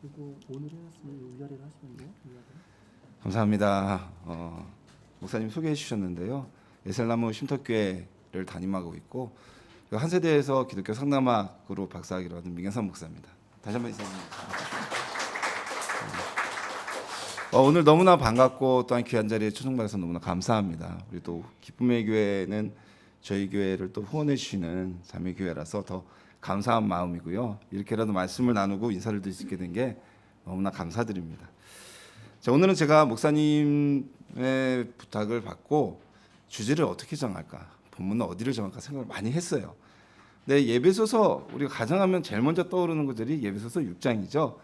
그리고 오늘 해놨으면 위아래로 하시면 돼요. 위아래. 감사합니다. 목사님 소개해 주셨는데요. 에셀나무 쉼터교회를 담임하고 있고 한 세대에서 기독교 상담학으로 박사학위를 얻은 민경삼 목사입니다. 다시 한번 인사드립니다. 오늘 너무나 반갑고 또한 귀한 자리에 초청받아서 너무나 감사합니다. 우리 또 기쁨의 교회는 저희 교회를 또 후원해 주시는 자매 교회라서 더 감사한 마음이고요. 이렇게라도 말씀을 나누고 인사를 드릴 수 있게 된 게 너무나 감사드립니다. 자, 오늘은 제가 목사님의 부탁을 받고 주제를 어떻게 정할까, 본문은 어디를 정할까 생각을 많이 했어요. 근데 예배소서 우리가 가정하면 제일 먼저 떠오르는 것들이 예배소서 6장이죠.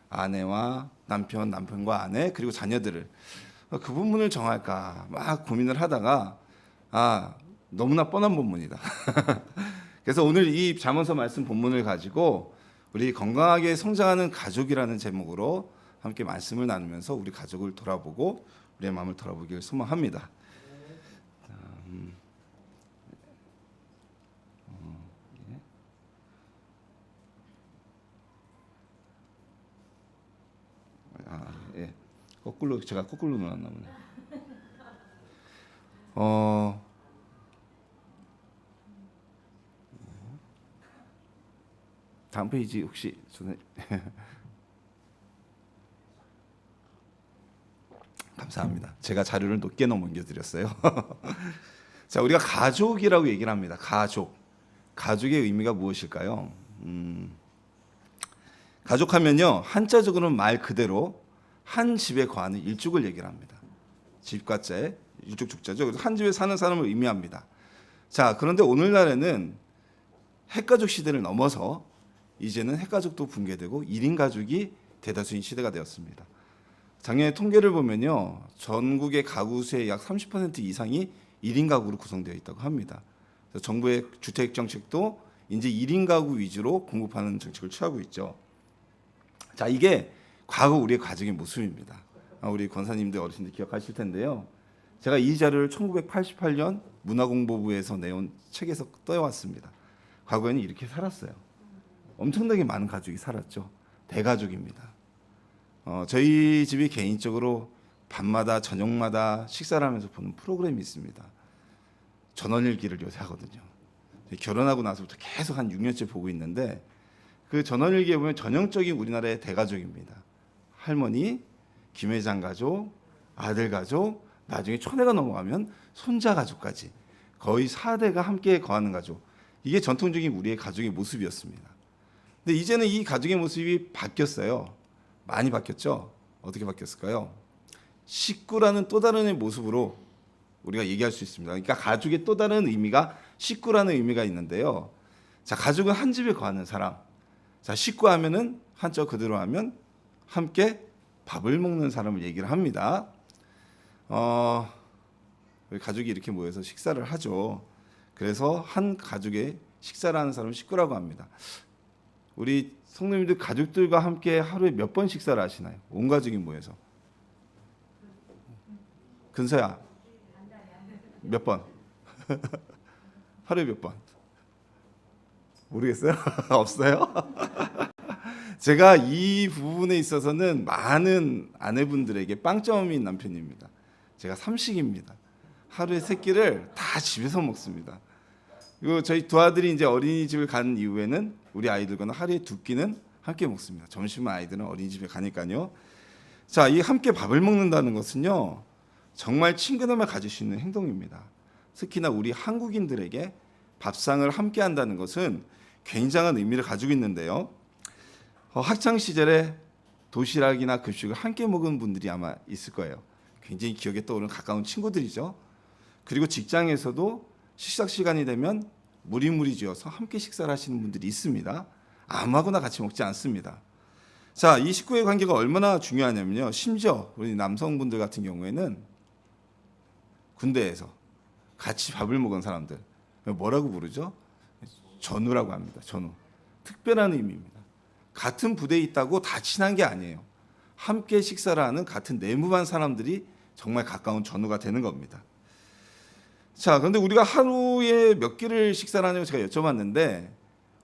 아내와 남편, 남편과 아내 그리고 자녀들을 그 부분을 정할까 막 고민을 하다가 너무나 뻔한 본문이다. 그래서 오늘 이 잠언서 말씀 본문을 가지고 우리 건강하게 성장하는 가족이라는 제목으로 함께 말씀을 나누면서 우리 가족을 돌아보고 우리의 마음을 돌아보기를 소망합니다. 예. 제가 거꾸로 놓았나 보네. 다음 페이지 혹시 감사합니다. 제가 자료를 높게 넘겨드렸어요. 자, 우리가 가족이라고 얘기를 합니다. 가족의 의미가 무엇일까요? 가족하면요, 한자적으로는 말 그대로 한 집에 거하는 일족을 얘기를 합니다. 집가자에 일족 죽자죠. 그래서 한 집에 사는 사람을 의미합니다. 자, 그런데 오늘날에는 핵가족 시대를 넘어서 이제는 핵가족도 붕괴되고 1인 가족이 대다수인 시대가 되었습니다. 작년에 통계를 보면요, 전국의 가구 수의 약 30% 이상이 1인 가구로 구성되어 있다고 합니다. 그래서 정부의 주택 정책도 이제 1인 가구 위주로 공급하는 정책을 취하고 있죠. 자, 이게 과거 우리의 가정의 모습입니다. 우리 권사님들 어르신들 기억하실 텐데요. 제가 이 자료를 1988년 문화공보부에서 내온 책에서 떠왔습니다. 과거에는 이렇게 살았어요. 엄청나게 많은 가족이 살았죠. 대가족입니다. 저희 집이 개인적으로 밤마다 저녁마다 식사를 하면서 보는 프로그램이 있습니다. 전원일기를 요새 하거든요. 결혼하고 나서부터 계속 한 6년째 보고 있는데 그 전원일기에 보면 전형적인 우리나라의 대가족입니다. 할머니, 김회장 가족, 아들 가족, 나중에 초내가 넘어가면 손자 가족까지 거의 4대가 함께 거하는 가족. 이게 전통적인 우리의 가족의 모습이었습니다. 근데 이제는 이 가족의 모습이 바뀌었어요. 많이 바뀌었죠. 어떻게 바뀌었을까요? 식구라는 또 다른 모습으로 우리가 얘기할 수 있습니다. 그러니까 가족의 또 다른 의미가 식구라는 의미가 있는데요. 자, 가족은 한 집에 거하는 사람. 자, 식구 하면은 한자 그대로 하면 함께 밥을 먹는 사람을 얘기를 합니다. 가족이 이렇게 모여서 식사를 하죠. 그래서 한 가족의 식사를 하는 사람을 식구라고 합니다. 우리 성도님들 가족들과 함께 하루에 몇 번 식사를 하시나요? 온 가족이 모여서. 근서야 몇 번? 하루에 몇 번? 모르겠어요? 없어요? 제가 이 부분에 있어서는 많은 아내분들에게 빵점인 남편입니다. 제가 삼식입니다. 하루에 3끼를 다 집에서 먹습니다. 그리고 저희 두 아들이 이제 어린이집을 간 이후에는 우리 아이들과는 하루에 2끼는 함께 먹습니다. 점심은 아이들은 어린이집에 가니까요. 자, 이 함께 밥을 먹는다는 것은요, 정말 친근함을 가질 수 있는 행동입니다. 특히나 우리 한국인들에게 밥상을 함께 한다는 것은 굉장한 의미를 가지고 있는데요. 학창 시절에 도시락이나 급식을 함께 먹은 분들이 아마 있을 거예요. 굉장히 기억에 떠오르는 가까운 친구들이죠. 그리고 직장에서도 식사 시간이 되면 무리무리 지어서 함께 식사를 하시는 분들이 있습니다. 아무하고나 같이 먹지 않습니다. 자, 이 식구의 관계가 얼마나 중요하냐면요. 심지어 우리 남성분들 같은 경우에는 군대에서 같이 밥을 먹은 사람들 뭐라고 부르죠? 전우라고 합니다. 전우. 특별한 의미입니다. 같은 부대에 있다고 다 친한 게 아니에요. 함께 식사를 하는 같은 내무반 사람들이 정말 가까운 전우가 되는 겁니다. 자, 그런데 우리가 하루에 몇 끼를 식사를 하냐고 제가 여쭤봤는데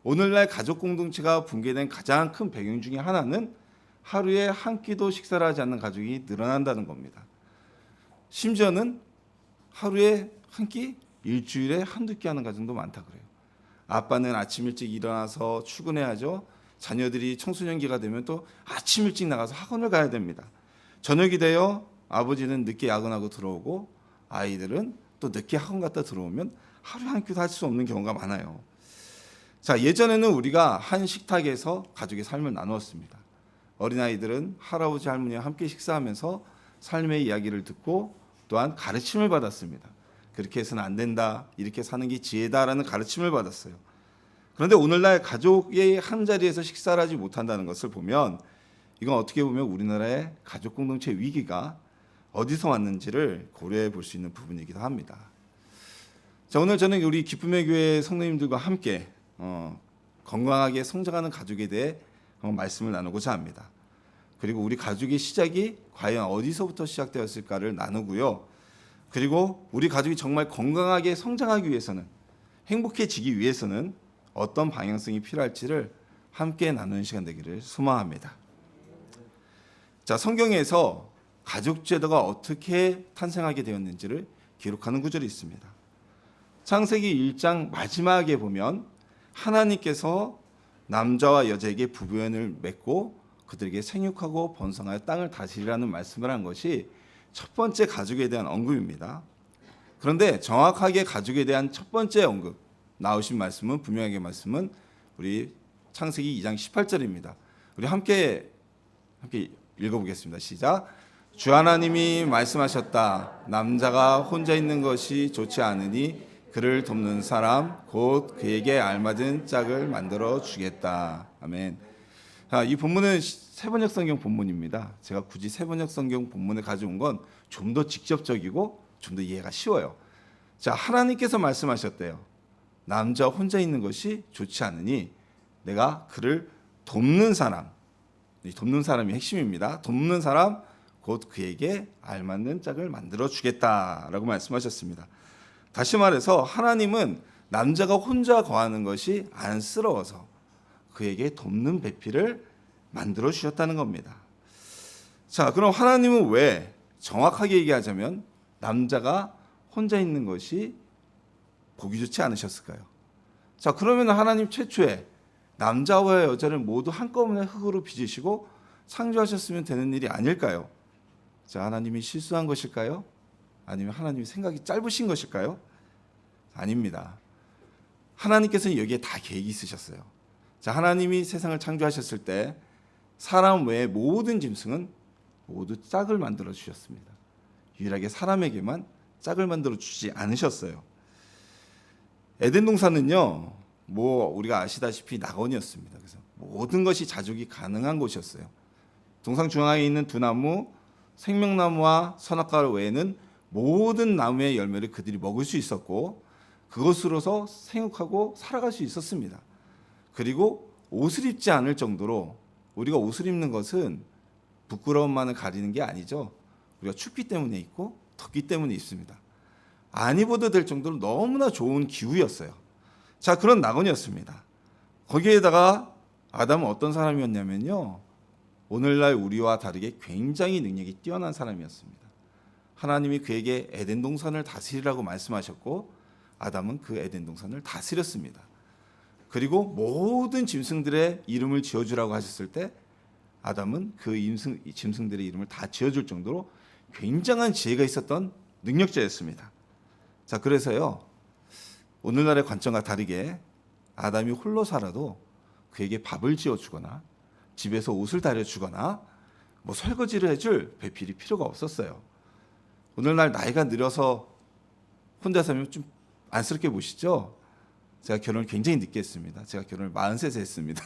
오늘날 가족 공동체가 붕괴된 가장 큰 배경 중에 하나는 하루에 한 끼도 식사를 하지 않는 가족이 늘어난다는 겁니다. 심지어는 하루에 한 끼, 일주일에 한두 끼 하는 가정도 많다 그래요. 아빠는 아침 일찍 일어나서 출근해야죠. 자녀들이 청소년기가 되면 또 아침 일찍 나가서 학원을 가야 됩니다. 저녁이 되어 아버지는 늦게 야근하고 들어오고 아이들은 또 늦게 학원 갔다 들어오면 하루에 한 끼도 할 수 없는 경우가 많아요. 자, 예전에는 우리가 한 식탁에서 가족의 삶을 나누었습니다. 어린아이들은 할아버지 할머니와 함께 식사하면서 삶의 이야기를 듣고 또한 가르침을 받았습니다. 그렇게 해서는 안 된다, 이렇게 사는 게 지혜다라는 가르침을 받았어요. 그런데 오늘날 가족이 한 자리에서 식사를 하지 못한다는 것을 보면 이건 어떻게 보면 우리나라의 가족 공동체 위기가 어디서 왔는지를 고려해 볼 수 있는 부분이기도 합니다. 자, 오늘 저는 우리 기쁨의 교회 성도님들과 함께 건강하게 성장하는 가족에 대해 말씀을 나누고자 합니다. 그리고 우리 가족의 시작이 과연 어디서부터 시작되었을까를 나누고요. 그리고 우리 가족이 정말 건강하게 성장하기 위해서는, 행복해지기 위해서는 어떤 방향성이 필요할지를 함께 나누는 시간 되기를 소망합니다. 자, 성경에서 가족 제도가 어떻게 탄생하게 되었는지를 기록하는 구절이 있습니다. 창세기 1장 마지막에 보면 하나님께서 남자와 여자에게 부부연을 맺고 그들에게 생육하고 번성하여 땅을 다스리라는 말씀을 한 것이 첫 번째 가족에 대한 언급입니다. 그런데 정확하게 가족에 대한 첫 번째 언급 나오신 말씀은 분명하게 말씀은 우리 창세기 2장 18절입니다. 우리 함께 읽어보겠습니다. 시작. 주 하나님이 말씀하셨다. 남자가 혼자 있는 것이 좋지 않으니 그를 돕는 사람 곧 그에게 알맞은 짝을 만들어 주겠다. 아멘. 자, 이 본문은 세번역 성경 본문입니다. 제가 굳이 세번역 성경 본문을 가져온 건 좀 더 직접적이고 좀 더 이해가 쉬워요. 자, 하나님께서 말씀하셨대요. 남자 혼자 있는 것이 좋지 않으니 내가 그를 돕는 사람, 이 돕는 사람이 핵심입니다. 돕는 사람 곧 그에게 알맞는 짝을 만들어 주겠다라고 말씀하셨습니다. 다시 말해서 하나님은 남자가 혼자 거하는 것이 안쓰러워서 그에게 돕는 배필을 만들어 주셨다는 겁니다. 자, 그럼 하나님은 왜, 정확하게 얘기하자면 남자가 혼자 있는 것이 보기 좋지 않으셨을까요? 자, 그러면 하나님 최초에 남자와 여자를 모두 한꺼번에 흙으로 빚으시고 창조하셨으면 되는 일이 아닐까요? 자, 하나님이 실수한 것일까요? 아니면 하나님이 생각이 짧으신 것일까요? 아닙니다. 하나님께서는 여기에 다 계획이 있으셨어요. 자, 하나님이 세상을 창조하셨을 때 사람 외의 모든 짐승은 모두 짝을 만들어 주셨습니다. 유일하게 사람에게만 짝을 만들어 주지 않으셨어요. 에덴 동산은요, 우리가 아시다시피 낙원이었습니다. 그래서 모든 것이 자족이 가능한 곳이었어요. 동상 중앙에 있는 두 나무, 생명나무와 선악과 외에는 모든 나무의 열매를 그들이 먹을 수 있었고 그것으로서 생육하고 살아갈 수 있었습니다. 그리고 옷을 입지 않을 정도로, 우리가 옷을 입는 것은 부끄러움만을 가리는 게 아니죠. 우리가 춥기 때문에 입고 덥기 때문에 입습니다. 안 입어도 될 정도로 너무나 좋은 기후였어요. 자, 그런 낙원이었습니다. 거기에다가 아담은 어떤 사람이었냐면요, 오늘날 우리와 다르게 굉장히 능력이 뛰어난 사람이었습니다. 하나님이 그에게 에덴 동산을 다스리라고 말씀하셨고 아담은 그 에덴 동산을 다스렸습니다. 그리고 모든 짐승들의 이름을 지어주라고 하셨을 때 아담은 그 짐승들의 이름을 다 지어줄 정도로 굉장한 지혜가 있었던 능력자였습니다. 자, 그래서요, 오늘날의 관점과 다르게 아담이 홀로 살아도 그에게 밥을 지어주거나 집에서 옷을 다려주거나 설거지를 해줄 배필이 필요가 없었어요. 오늘날 나이가 들어서 혼자 살면 좀 안쓰럽게 보시죠? 제가 결혼을 굉장히 늦게 했습니다. 제가 결혼을 43세 했습니다.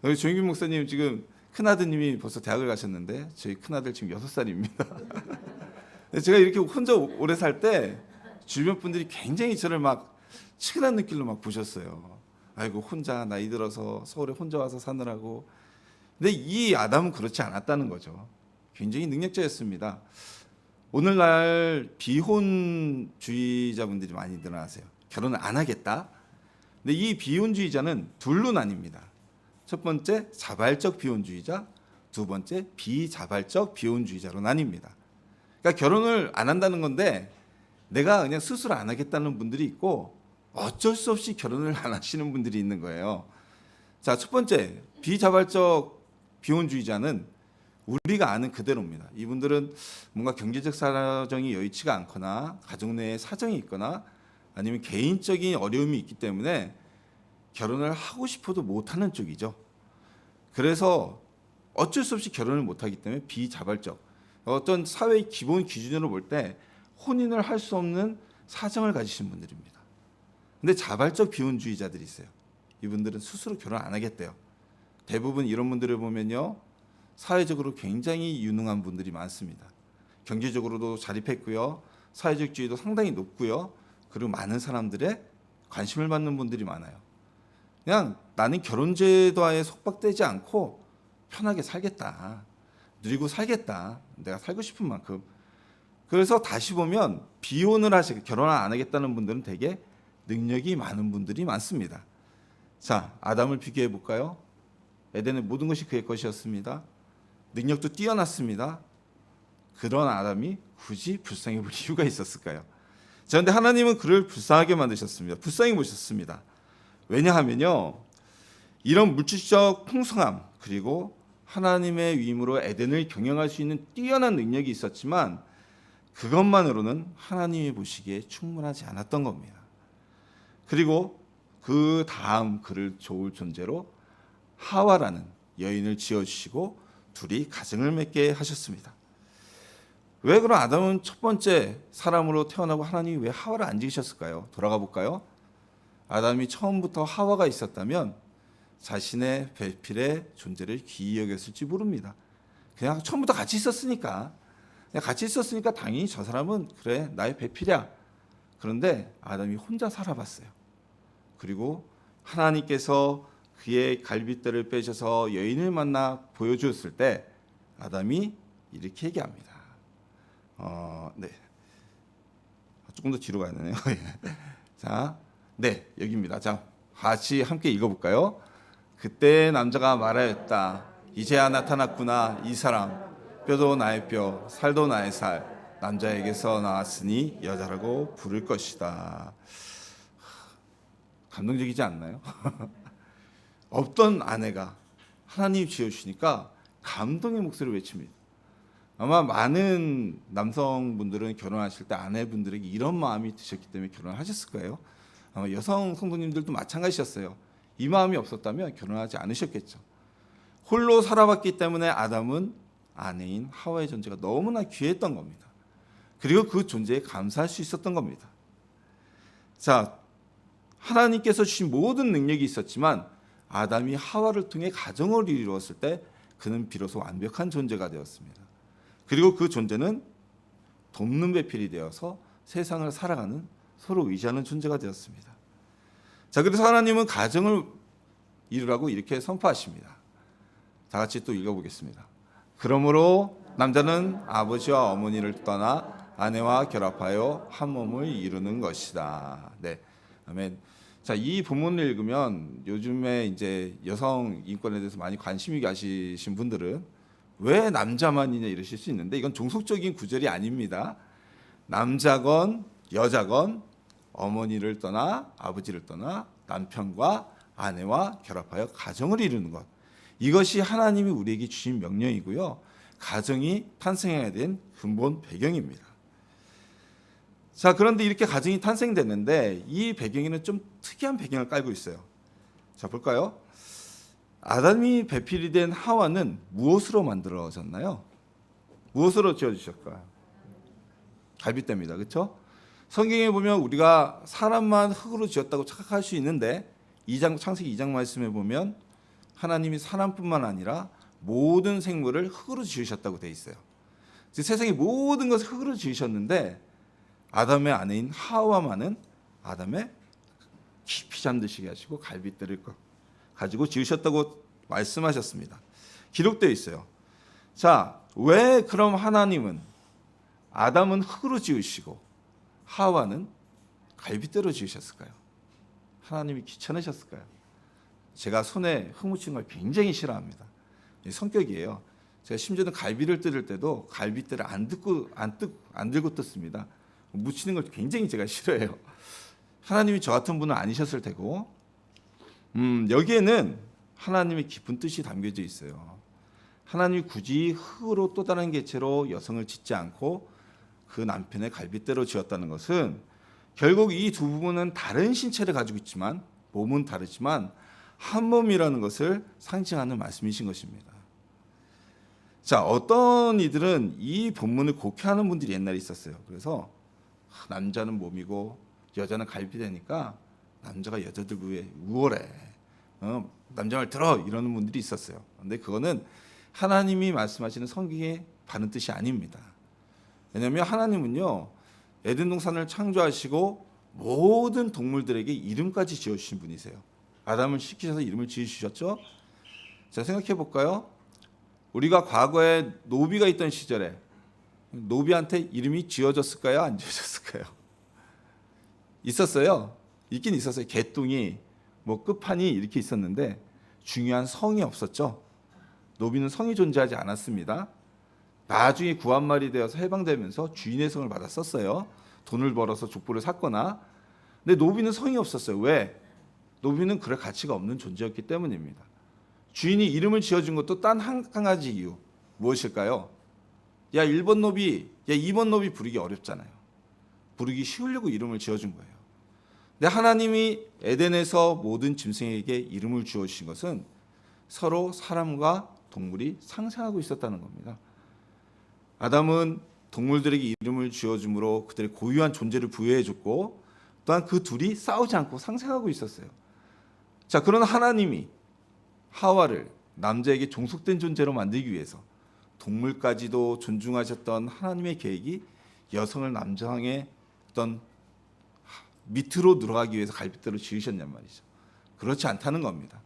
우리 조영균 목사님 지금 큰아드님이 벌써 대학을 가셨는데 저희 큰아들 지금 6살입니다. 제가 이렇게 혼자 오래 살 때 주변 분들이 굉장히 저를 막 치근한 눈길로 막 보셨어요. 아이고, 혼자 나이 들어서 서울에 혼자 와서 사느라고. 근데 이 아담은 그렇지 않았다는 거죠. 굉장히 능력자였습니다. 오늘날 비혼주의자분들이 많이 늘어나세요. 결혼을 안 하겠다. 근데 이 비혼주의자는 둘로 나뉩니다. 첫 번째, 자발적 비혼주의자, 두 번째, 비자발적 비혼주의자로 나뉩니다. 그러니까 결혼을 안 한다는 건데 내가 그냥 스스로 안 하겠다는 분들이 있고 어쩔 수 없이 결혼을 안 하시는 분들이 있는 거예요. 자, 첫 번째, 비자발적 비혼주의자는 우리가 아는 그대로입니다. 이분들은 뭔가 경제적 사정이 여의치가 않거나 가족 내에 사정이 있거나 아니면 개인적인 어려움이 있기 때문에 결혼을 하고 싶어도 못하는 쪽이죠. 그래서 어쩔 수 없이 결혼을 못하기 때문에 비자발적, 어떤 사회의 기본 기준으로 볼 때 혼인을 할 수 없는 사정을 가지신 분들입니다. 근데 자발적 비혼주의자들이 있어요. 이분들은 스스로 결혼 안 하겠대요. 대부분 이런 분들을 보면요, 사회적으로 굉장히 유능한 분들이 많습니다. 경제적으로도 자립했고요, 사회적 지위도 상당히 높고요, 그리고 많은 사람들의 관심을 받는 분들이 많아요. 그냥 나는 결혼제도에 속박되지 않고 편하게 살겠다, 누리고 살겠다, 내가 살고 싶은 만큼. 그래서 다시 보면 비혼을 하시고 결혼을 안 하겠다는 분들은 되게 능력이 많은 분들이 많습니다. 자, 아담을 비교해 볼까요? 에덴의 모든 것이 그의 것이었습니다. 능력도 뛰어났습니다. 그런 아담이 굳이 불쌍해 볼 이유가 있었을까요? 자, 그런데 하나님은 그를 불쌍하게 만드셨습니다. 불쌍히 보셨습니다. 왜냐하면요, 이런 물질적 풍성함, 그리고 하나님의 위임으로 에덴을 경영할 수 있는 뛰어난 능력이 있었지만 그것만으로는 하나님이 보시기에 충분하지 않았던 겁니다. 그리고 그 다음 그를 좋을 존재로 하와라는 여인을 지어주시고 둘이 가정을 맺게 하셨습니다. 왜 그럼 아담은 첫 번째 사람으로 태어나고 하나님이 왜 하와를 안 지으셨을까요? 돌아가 볼까요? 아담이 처음부터 하와가 있었다면 자신의 배필의 존재를 귀히 여겼을지 모릅니다. 그냥 처음부터 같이 있었으니까 당연히 저 사람은 그래, 나의 배필이야. 그런데 아담이 혼자 살아봤어요. 그리고 하나님께서 그의 갈빗대를 빼셔서 여인을 만나 보여주었을 때 아담이 이렇게 얘기합니다. 네, 조금 더 뒤로 가야 되네요. 자, 네, 여기입니다. 자, 같이 함께 읽어볼까요? 그때 남자가 말하였다. 이제야 나타났구나. 이 사람, 뼈도 나의 뼈, 살도 나의 살. 남자에게서 나왔으니 여자라고 부를 것이다. 감동적이지 않나요? 없던 아내가 하나님이 지어주시니까 감동의 목소리를 외칩니다. 아마 많은 남성분들은 결혼하실 때 아내분들에게 이런 마음이 드셨기 때문에 결혼을 하셨을 거예요. 아마 여성 성도님들도 마찬가지셨어요. 이 마음이 없었다면 결혼하지 않으셨겠죠. 홀로 살아봤기 때문에 아담은 아내인 하와의 존재가 너무나 귀했던 겁니다. 그리고 그 존재에 감사할 수 있었던 겁니다. 자, 하나님께서 주신 모든 능력이 있었지만 아담이 하와를 통해 가정을 이루었을 때 그는 비로소 완벽한 존재가 되었습니다. 그리고 그 존재는 돕는 배필이 되어서 세상을 살아가는, 서로 의지하는 존재가 되었습니다. 자, 그래서 하나님은 가정을 이루라고 이렇게 선포하십니다. 다 같이 또 읽어보겠습니다. 그러므로 남자는 아버지와 어머니를 떠나 아내와 결합하여 한 몸을 이루는 것이다. 네, 아멘. 자, 이 본문을 읽으면 요즘에 이제 여성 인권에 대해서 많이 관심이 가시신 분들은 왜 남자만이냐 이러실 수 있는데 이건 종속적인 구절이 아닙니다. 남자건 여자건 어머니를 떠나 아버지를 떠나 남편과 아내와 결합하여 가정을 이루는 것, 이것이 하나님이 우리에게 주신 명령이고요, 가정이 탄생해야 된 근본 배경입니다. 자, 그런데 이렇게 가정이 탄생됐는데 이 배경에는 좀 특이한 배경을 깔고 있어요. 자, 볼까요? 아담이 배필이 된 하와는 무엇으로 만들어졌나요? 무엇으로 지어주셨을까요? 갈빗대입니다. 그렇죠? 성경에 보면 우리가 사람만 흙으로 지었다고 착각할 수 있는데 창세기 2장 말씀에 보면 하나님이 사람뿐만 아니라 모든 생물을 흙으로 지으셨다고 돼 있어요. 즉 세상의 모든 것을 흙으로 지으셨는데 아담의 아내인 하와만은 아담의 깊이 잠드시게 하시고 갈빗대를 가지고 지으셨다고 말씀하셨습니다. 기록되어 있어요. 자, 왜 그럼 하나님은 아담은 흙으로 지으시고 하와는 갈빗대로 지으셨을까요? 하나님이 귀찮으셨을까요? 제가 손에 흙 묻힌 걸 굉장히 싫어합니다. 성격이에요. 제가 심지어는 갈비를 뜯을 때도 갈비뼈를 안 들고 뜯습니다. 묻히는 걸 굉장히 제가 싫어해요. 하나님이 저 같은 분은 아니셨을 테고, 여기에는 하나님의 깊은 뜻이 담겨져 있어요. 하나님이 굳이 흙으로 또 다른 개체로 여성을 짓지 않고 그 남편의 갈빗대로 지었다는 것은 결국 이 두 부분은 다른 신체를 가지고 있지만 몸은 다르지만 한 몸이라는 것을 상징하는 말씀이신 것입니다. 자, 어떤 이들은 이 본문을 곡해하는 분들이 옛날에 있었어요. 그래서 남자는 몸이고 여자는 갈비대니까 남자가 여자들 위해 우월해. 남자 말 들어 이러는 분들이 있었어요. 근데 그거는 하나님이 말씀하시는 성경의 바른 뜻이 아닙니다. 왜냐하면 하나님은요 에덴 동산을 창조하시고 모든 동물들에게 이름까지 지어주신 분이세요. 아담을 시키셔서 이름을 지으셨죠. 자, 생각해 볼까요? 우리가 과거에 노비가 있던 시절에 노비한테 이름이 지어졌을까요? 안 지어졌을까요? 있었어요. 있긴 있었어요. 개뚱이 뭐 끝판이 이렇게 있었는데 중요한 성이 없었죠. 노비는 성이 존재하지 않았습니다. 나중에 구한말이 되어서 해방되면서 주인의 성을 받아 썼어요. 돈을 벌어서 족보를 샀거나. 근데 노비는 성이 없었어요. 왜? 노비는 그럴 가치가 없는 존재였기 때문입니다. 주인이 이름을 지어준 것도 단 한 가지 이유. 무엇일까요? 야 1번 노비, 야 2번 노비 부르기 어렵잖아요. 부르기 쉬우려고 이름을 지어준 거예요. 근데 하나님이 에덴에서 모든 짐승에게 이름을 주어주신 것은 서로 사람과 동물이 상생하고 있었다는 겁니다. 아담은 동물들에게 이름을 지어줌으로 그들의 고유한 존재를 부여해줬고 또한 그 둘이 싸우지 않고 상생하고 있었어요. 자, 그런 하나님이 하와를 남자에게 종속된 존재로 만들기 위해서 동물까지도 존중하셨던 하나님의 계획이 여성을 남성의 어떤 밑으로 들어가기 위해서 갈빗대로 지으셨냔 말이죠. 그렇지 않다는 겁니다.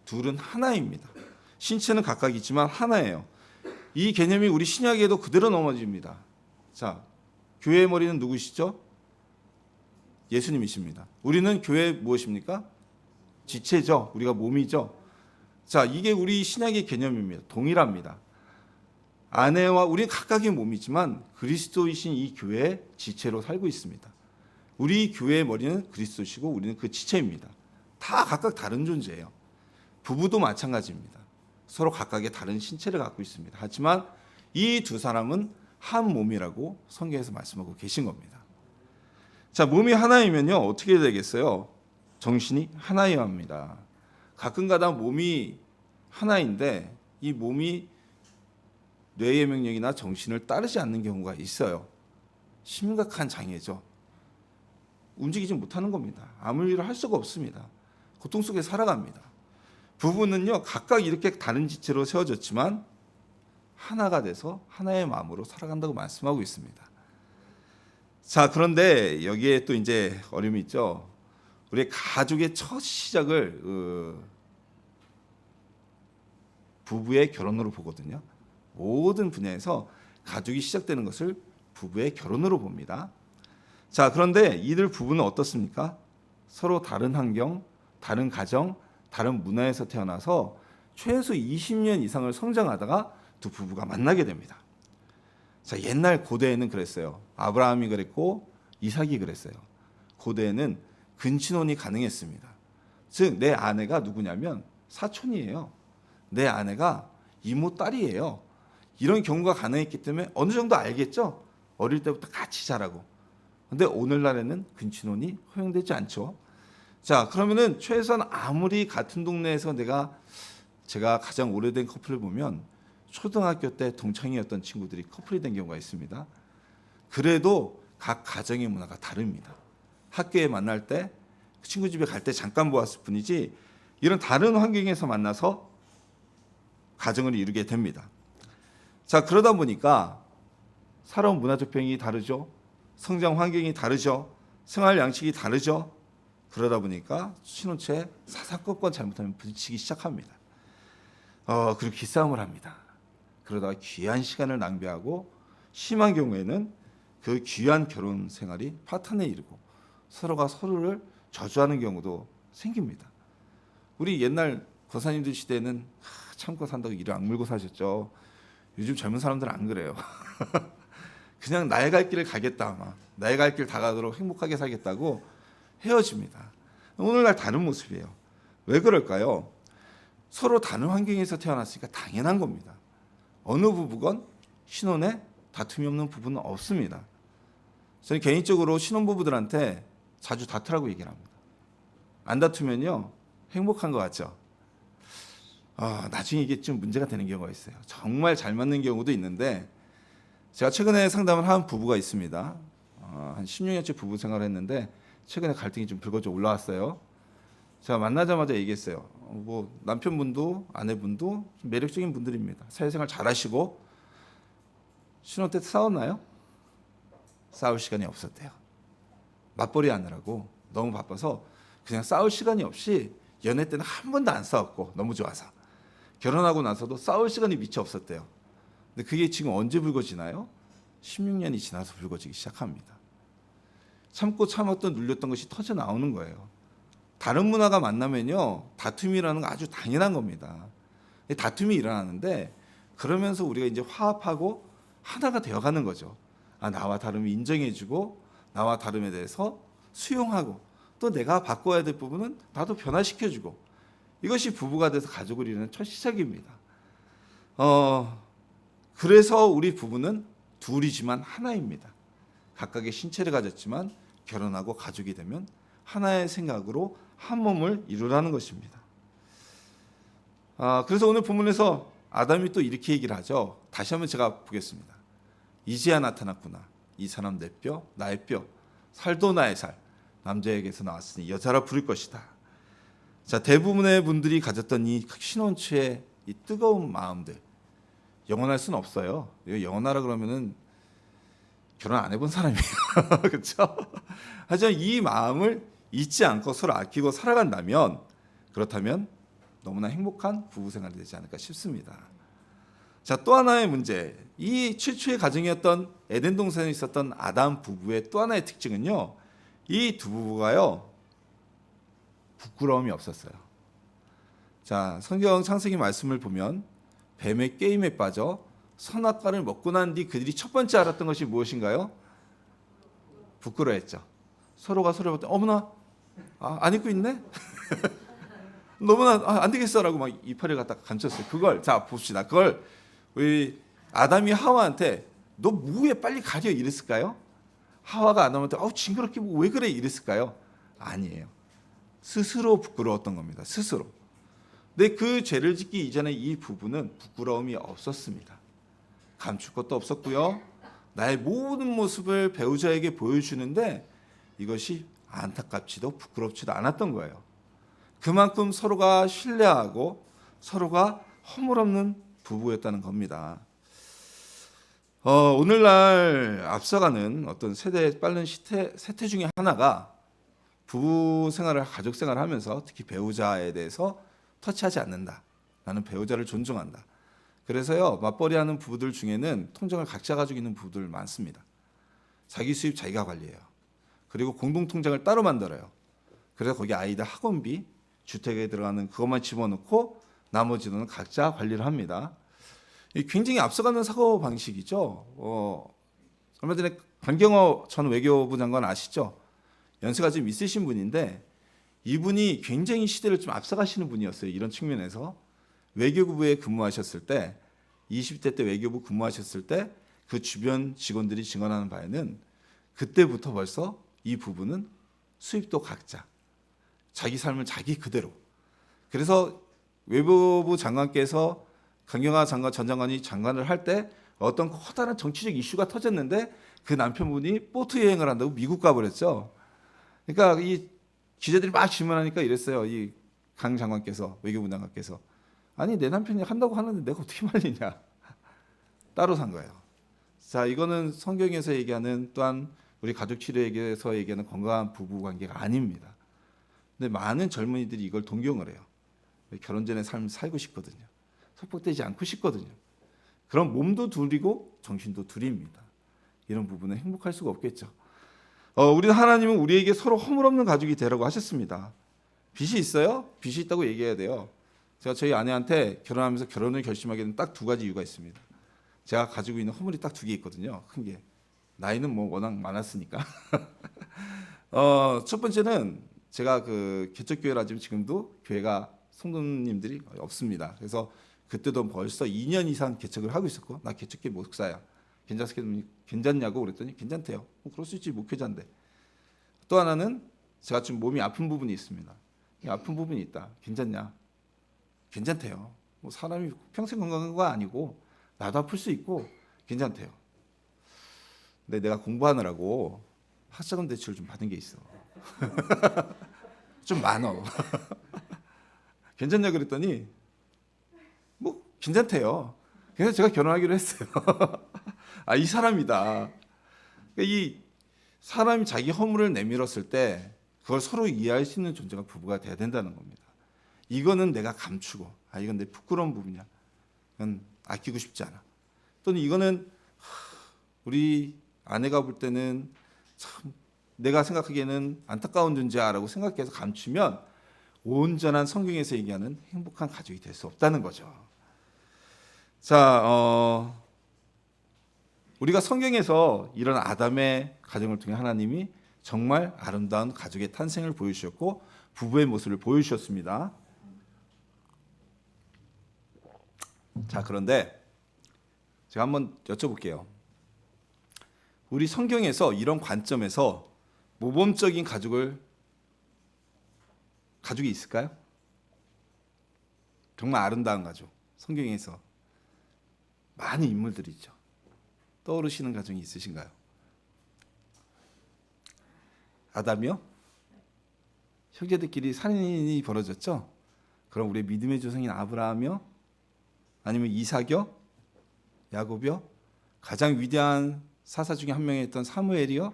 둘은 하나입니다. 신체는 각각이지만 하나예요. 이 개념이 우리 신약에도 그대로 넘어집니다. 자, 교회의 머리는 누구시죠? 예수님이십니다. 우리는 교회 무엇입니까? 지체죠. 우리가 몸이죠. 자, 이게 우리 신약의 개념입니다. 동일합니다. 아내와 우리 각각의 몸이지만 그리스도이신 이 교회의 지체로 살고 있습니다. 우리 교회의 머리는 그리스도시고 우리는 그 지체입니다. 다 각각 다른 존재예요. 부부도 마찬가지입니다. 서로 각각의 다른 신체를 갖고 있습니다. 하지만 이 두 사람은 한 몸이라고 성경에서 말씀하고 계신 겁니다. 자, 몸이 하나이면요 어떻게 되겠어요? 정신이 하나여야 합니다. 가끔가다 몸이 하나인데 이 몸이 뇌의 명령이나 정신을 따르지 않는 경우가 있어요. 심각한 장애죠. 움직이지 못하는 겁니다. 아무 일을 할 수가 없습니다. 고통 속에 살아갑니다. 부부는요 각각 이렇게 다른 지체로 세워졌지만 하나가 돼서 하나의 마음으로 살아간다고 말씀하고 있습니다. 자, 그런데 여기에 또 이제 어려움이 있죠. 우리 가족의 첫 시작을 부부의 결혼으로 보거든요. 모든 분야에서 가족이 시작되는 것을 부부의 결혼으로 봅니다. 자, 그런데 이들 부부는 어떻습니까? 서로 다른 환경, 다른 가정, 다른 문화에서 태어나서 최소 20년 이상을 성장하다가 두 부부가 만나게 됩니다. 자, 옛날 고대에는 그랬어요. 아브라함이 그랬고 이삭이 그랬어요. 고대에는 근친혼이 가능했습니다. 즉 내 아내가 누구냐면 사촌이에요. 내 아내가 이모 딸이에요. 이런 경우가 가능했기 때문에 어느 정도 알겠죠? 어릴 때부터 같이 자라고. 근데 오늘날에는 근친혼이 허용되지 않죠. 자, 그러면은 최소한 아무리 같은 동네에서 제가 가장 오래된 커플을 보면 초등학교 때 동창이었던 친구들이 커플이 된 경우가 있습니다. 그래도 각 가정의 문화가 다릅니다. 학교에 만날 때 친구 집에 갈 때 잠깐 보았을 뿐이지 이런 다른 환경에서 만나서 가정을 이루게 됩니다. 자, 그러다 보니까 살아온 문화적 배경이 다르죠. 성장 환경이 다르죠. 생활 양식이 다르죠. 그러다 보니까 신혼초에 사사건건 잘못하면 부딪히기 시작합니다. 그리고 기싸움을 합니다. 그러다가 귀한 시간을 낭비하고 심한 경우에는 그 귀한 결혼 생활이 파탄에 이르고 서로가 서로를 저주하는 경우도 생깁니다. 우리 옛날 거사님들 시대에는 참고 산다고 이를 악물고 사셨죠. 요즘 젊은 사람들은 안 그래요. 그냥 나의 갈 길을 가겠다, 아마 나의 갈 길 다가도록 행복하게 살겠다고 헤어집니다. 오늘날 다른 모습이에요. 왜 그럴까요? 서로 다른 환경에서 태어났으니까 당연한 겁니다. 어느 부부건 신혼에 다툼이 없는 부부는 없습니다. 저는 개인적으로 신혼부부들한테 자주 다투라고 얘기를 합니다. 안 다투면요 행복한 것 같죠? 나중에 이게 좀 문제가 되는 경우가 있어요. 정말 잘 맞는 경우도 있는데, 제가 최근에 상담을 한 부부가 있습니다. 한 16년째 부부 생활을 했는데 최근에 갈등이 좀 불거져 올라왔어요. 제가 만나자마자 얘기했어요. 뭐 남편분도 아내분도 좀 매력적인 분들입니다. 사회생활 잘하시고. 신혼 때 싸웠나요? 싸울 시간이 없었대요. 맞벌이 하느라고 너무 바빠서 그냥 싸울 시간이 없이 연애 때는 한 번도 안 싸웠고 너무 좋아서 결혼하고 나서도 싸울 시간이 미처 없었대요. 근데 그게 지금 언제 불거지나요? 16년이 지나서 불거지기 시작합니다. 참고 참았던 눌렸던 것이 터져 나오는 거예요. 다른 문화가 만나면요 다툼이라는 거 아주 당연한 겁니다. 다툼이 일어나는데 그러면서 우리가 이제 화합하고 하나가 되어가는 거죠. 나와 다름을 인정해주고 나와 다름에 대해서 수용하고 또 내가 바꿔야 될 부분은 나도 변화시켜주고, 이것이 부부가 돼서 가족을 이루는 첫 시작입니다. 그래서 우리 부부는 둘이지만 하나입니다. 각각의 신체를 가졌지만 결혼하고 가족이 되면 하나의 생각으로 한 몸을 이루라는 것입니다. 그래서 오늘 본문에서 아담이 또 이렇게 얘기를 하죠. 다시 한번 제가 보겠습니다. 이제야 나타났구나. 이 사람 내 뼈, 나의 뼈, 살도 나의 살. 남자에게서 나왔으니 여자라 부를 것이다. 자, 대부분의 분들이 가졌던 이 신혼 초의 이 뜨거운 마음들 영원할 수는 없어요. 영원하라 그러면은 결혼 안 해본 사람이에요. 그렇죠? 하지만 이 마음을 잊지 않고 서로 아끼고 살아간다면, 그렇다면 너무나 행복한 부부 생활이 되지 않을까 싶습니다. 자, 또 하나의 문제. 이 최초의 가정이었던 에덴 동산에 있었던 아담 부부의 또 하나의 특징은요, 이 두 부부가요 부끄러움이 없었어요. 자, 성경 창세기 말씀을 보면 뱀의 게임에 빠져 선악과를 먹고 난 뒤 그들이 첫 번째 알았던 것이 무엇인가요? 부끄러워했죠. 서로가 서로 볼 때 어머나 안 입고 있네? 너무나 안 되겠어라고 막 이파리를 갖다가 감췄어요. 그걸 자 봅시다. 그걸 우리 아담이 하와한테 너 뭐해 빨리 가려 이랬을까요? 하와가 아담한테 징그럽게 왜 그래 이랬을까요? 아니에요. 스스로 부끄러웠던 겁니다. 스스로. 근데 그 죄를 짓기 이전에 이 부부는 부끄러움이 없었습니다. 감출 것도 없었고요. 나의 모든 모습을 배우자에게 보여주는데 이것이 안타깝지도 부끄럽지도 않았던 거예요. 그만큼 서로가 신뢰하고 서로가 허물없는 부부였다는 겁니다. 오늘날 앞서가는 어떤 빠른 세태 중에 하나가 부부 생활을, 가족 생활을 하면서 특히 배우자에 대해서 터치하지 않는다. 나는 배우자를 존중한다. 그래서요, 맞벌이 하는 부부들 중에는 통장을 각자 가지고 있는 부부들 많습니다. 자기 수입 자기가 관리해요. 그리고 공동 통장을 따로 만들어요. 그래서 거기 아이들 학원비, 주택에 들어가는 그것만 집어넣고 나머지 돈은 각자 관리를 합니다. 굉장히 앞서가는 사고 방식이죠. 얼마 전에 강경호 전 외교부 장관 아시죠? 연세가 좀 있으신 분인데 이분이 굉장히 시대를 좀 앞서가시는 분이었어요. 이런 측면에서 외교부에 근무하셨을 때 20대 때 외교부 근무하셨을 때 그 주변 직원들이 증언하는 바에는 그때부터 벌써 이 부부는 수입도 각자 자기 삶을 자기 그대로. 그래서 외교부 장관께서 강경화 장관 전 장관이 장관을 할 때 어떤 커다란 정치적 이슈가 터졌는데 그 남편분이 보트 여행을 한다고 미국 가버렸죠. 그러니까 이 기자들이 막 질문하니까 이랬어요. 이 강 장관께서, 외교부 장관께서, 아니 내 남편이 한다고 하는데 내가 어떻게 말리냐. 따로 산 거예요. 자, 이거는 성경에서 얘기하는, 또한 우리 가족 치료에서 얘기하는 건강한 부부 관계가 아닙니다. 근데 많은 젊은이들이 이걸 동경을 해요. 결혼 전에 삶을 살고 싶거든요. 속박되지 않고 싶거든요. 그럼 몸도 둘이고 정신도 둘입니다. 이런 부분은 행복할 수가 없겠죠. 우리 하나님은 우리에게 서로 허물없는 가족이 되라고 하셨습니다. 빚이 있어요? 빚이 있다고 얘기해야 돼요. 제가 저희 아내한테 결혼하면서 결혼을 결심하게 된 딱 두 가지 이유가 있습니다. 제가 가지고 있는 허물이 딱 두 개 있거든요. 큰 게. 나이는 뭐 워낙 많았으니까. 첫 번째는 제가 그 개척교회라 지금도 교회가 성도님들이 없습니다. 그래서 그때도 벌써 2년 이상 개척을 하고 있었고, 나 개척교회 목사야. 괜찮냐고 그랬더니 괜찮대요. 뭐 그럴 수 있지, 목회자인데. 또 하나는 제가 좀 몸이 아픈 부분이 있습니다. 이 아픈 부분이 있다. 괜찮냐? 괜찮대요. 뭐 사람이 평생 건강한 거 아니고 나도 아플 수 있고 괜찮대요. 근데 내가 공부하느라고 학자금 대출을 좀 받은 게 있어. 좀 많어. 괜찮냐 그랬더니 뭐 괜찮대요. 그래서 제가 결혼하기로 했어요. 아, 이 사람이다. 그러니까 이 사람이 자기 허물을 내밀었을 때 그걸 서로 이해할 수 있는 존재가 부부가 돼야 된다는 겁니다. 이거는 내가 감추고, 아, 이건 내 부끄러운 부분이야. 이건 아끼고 싶지 않아. 또는 이거는 우리 아내가 볼 때는 참 내가 생각하기에는 안타까운 존재야라고 생각해서 감추면 온전한 성경에서 얘기하는 행복한 가족이 될 수 없다는 거죠. 자, 우리가 성경에서 이런 아담의 가정을 통해 하나님이 정말 아름다운 가족의 탄생을 보여주셨고 부부의 모습을 보여주셨습니다. 자, 그런데 제가 한번 여쭤볼게요. 우리 성경에서 이런 관점에서 모범적인 가족이 있을까요? 정말 아름다운 가족. 성경에서 많은 인물들이 있죠. 떠오르시는 가정이 있으신가요? 아담이요? 형제들끼리 살인이 벌어졌죠? 그럼 우리의 믿음의 조상인 아브라함이요? 아니면 이삭이요? 야곱이요? 가장 위대한 사사 중에 한 명이었던 사무엘이요?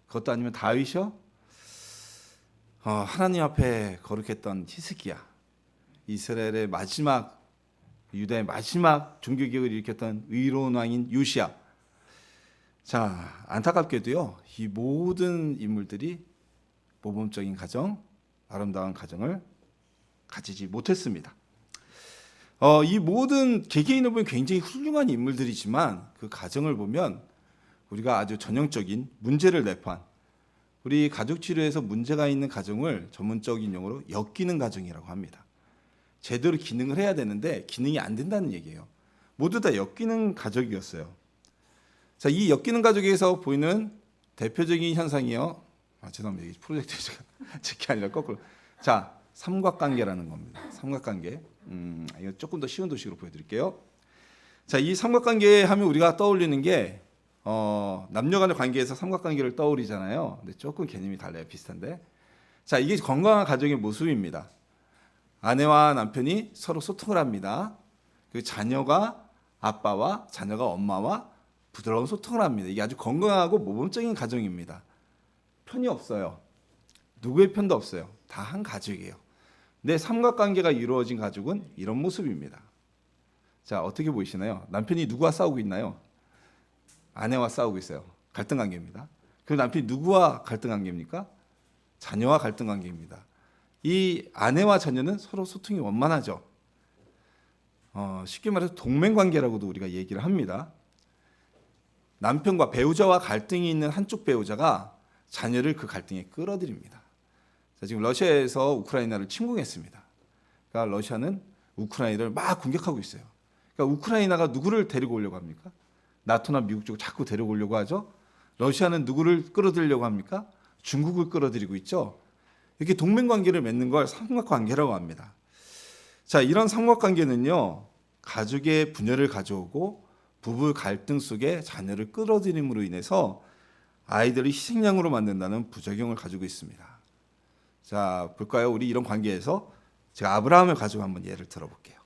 그것도 아니면 다윗이요? 하나님 앞에 거룩했던 히스기야, 이스라엘의 마지막, 유다의 마지막 종교개혁을 일으켰던 의로운 왕인 요시야. 자, 안타깝게도요, 이 모든 인물들이 모범적인 가정, 아름다운 가정을 가지지 못했습니다. 이 모든 개개인을 보면 굉장히 훌륭한 인물들이지만 그 가정을 보면 우리가 아주 전형적인 문제를 내포한, 우리 가족치료에서 문제가 있는 가정을 전문적인 용어로 엮이는 가정이라고 합니다. 제대로 기능을 해야 되는데 기능이 안 된다는 얘기예요. 모두 다 엮이는 가족이었어요. 자, 이 엮이는 가족에서 보이는 대표적인 현상이요. 죄송합니다. 이 프로젝트에 제가 아니라 거꾸로. 자, 삼각관계라는 겁니다. 삼각관계. 이거 조금 더 쉬운 도식으로 보여드릴게요. 자, 이 삼각관계 하면 우리가 떠올리는 게 남녀간의 관계에서 삼각관계를 떠올리잖아요. 근데 조금 개념이 달라요. 비슷한데. 자, 이게 건강한 가정의 모습입니다. 아내와 남편이 서로 소통을 합니다. 그 자녀가 아빠와 자녀가 엄마와 부드러운 소통을 합니다. 이게 아주 건강하고 모범적인 가정입니다. 편이 없어요. 누구의 편도 없어요. 다 한 가족이에요. 내 삼각관계가 이루어진 가족은 이런 모습입니다. 자, 어떻게 보이시나요? 남편이 누구와 싸우고 있나요? 아내와 싸우고 있어요. 갈등 관계입니다. 그럼 남편이 누구와 갈등 관계입니까? 자녀와 갈등 관계입니다. 이 아내와 자녀는 서로 소통이 원만하죠. 쉽게 말해서 동맹 관계라고도 우리가 얘기를 합니다. 남편과 배우자와 갈등이 있는 한쪽 배우자가 자녀를 그 갈등에 끌어들입니다. 자, 지금 러시아에서 우크라이나를 침공했습니다. 그러니까 러시아는 우크라이나를 막 공격하고 있어요. 그러니까 우크라이나가 누구를 데리고 오려고 합니까? 나토나 미국 쪽을 자꾸 데려오려고 하죠. 러시아는 누구를 끌어들이려고 합니까? 중국을 끌어들이고 있죠. 이렇게 동맹관계를 맺는 걸 삼각관계라고 합니다. 자, 이런 삼각관계는요, 가족의 분열을 가져오고 부부 갈등 속에 자녀를 끌어들임으로 인해서 아이들을 희생양으로 만든다는 부작용을 가지고 있습니다. 자, 볼까요? 우리 이런 관계에서 제가 아브라함의 가족 한번 예를 들어볼게요.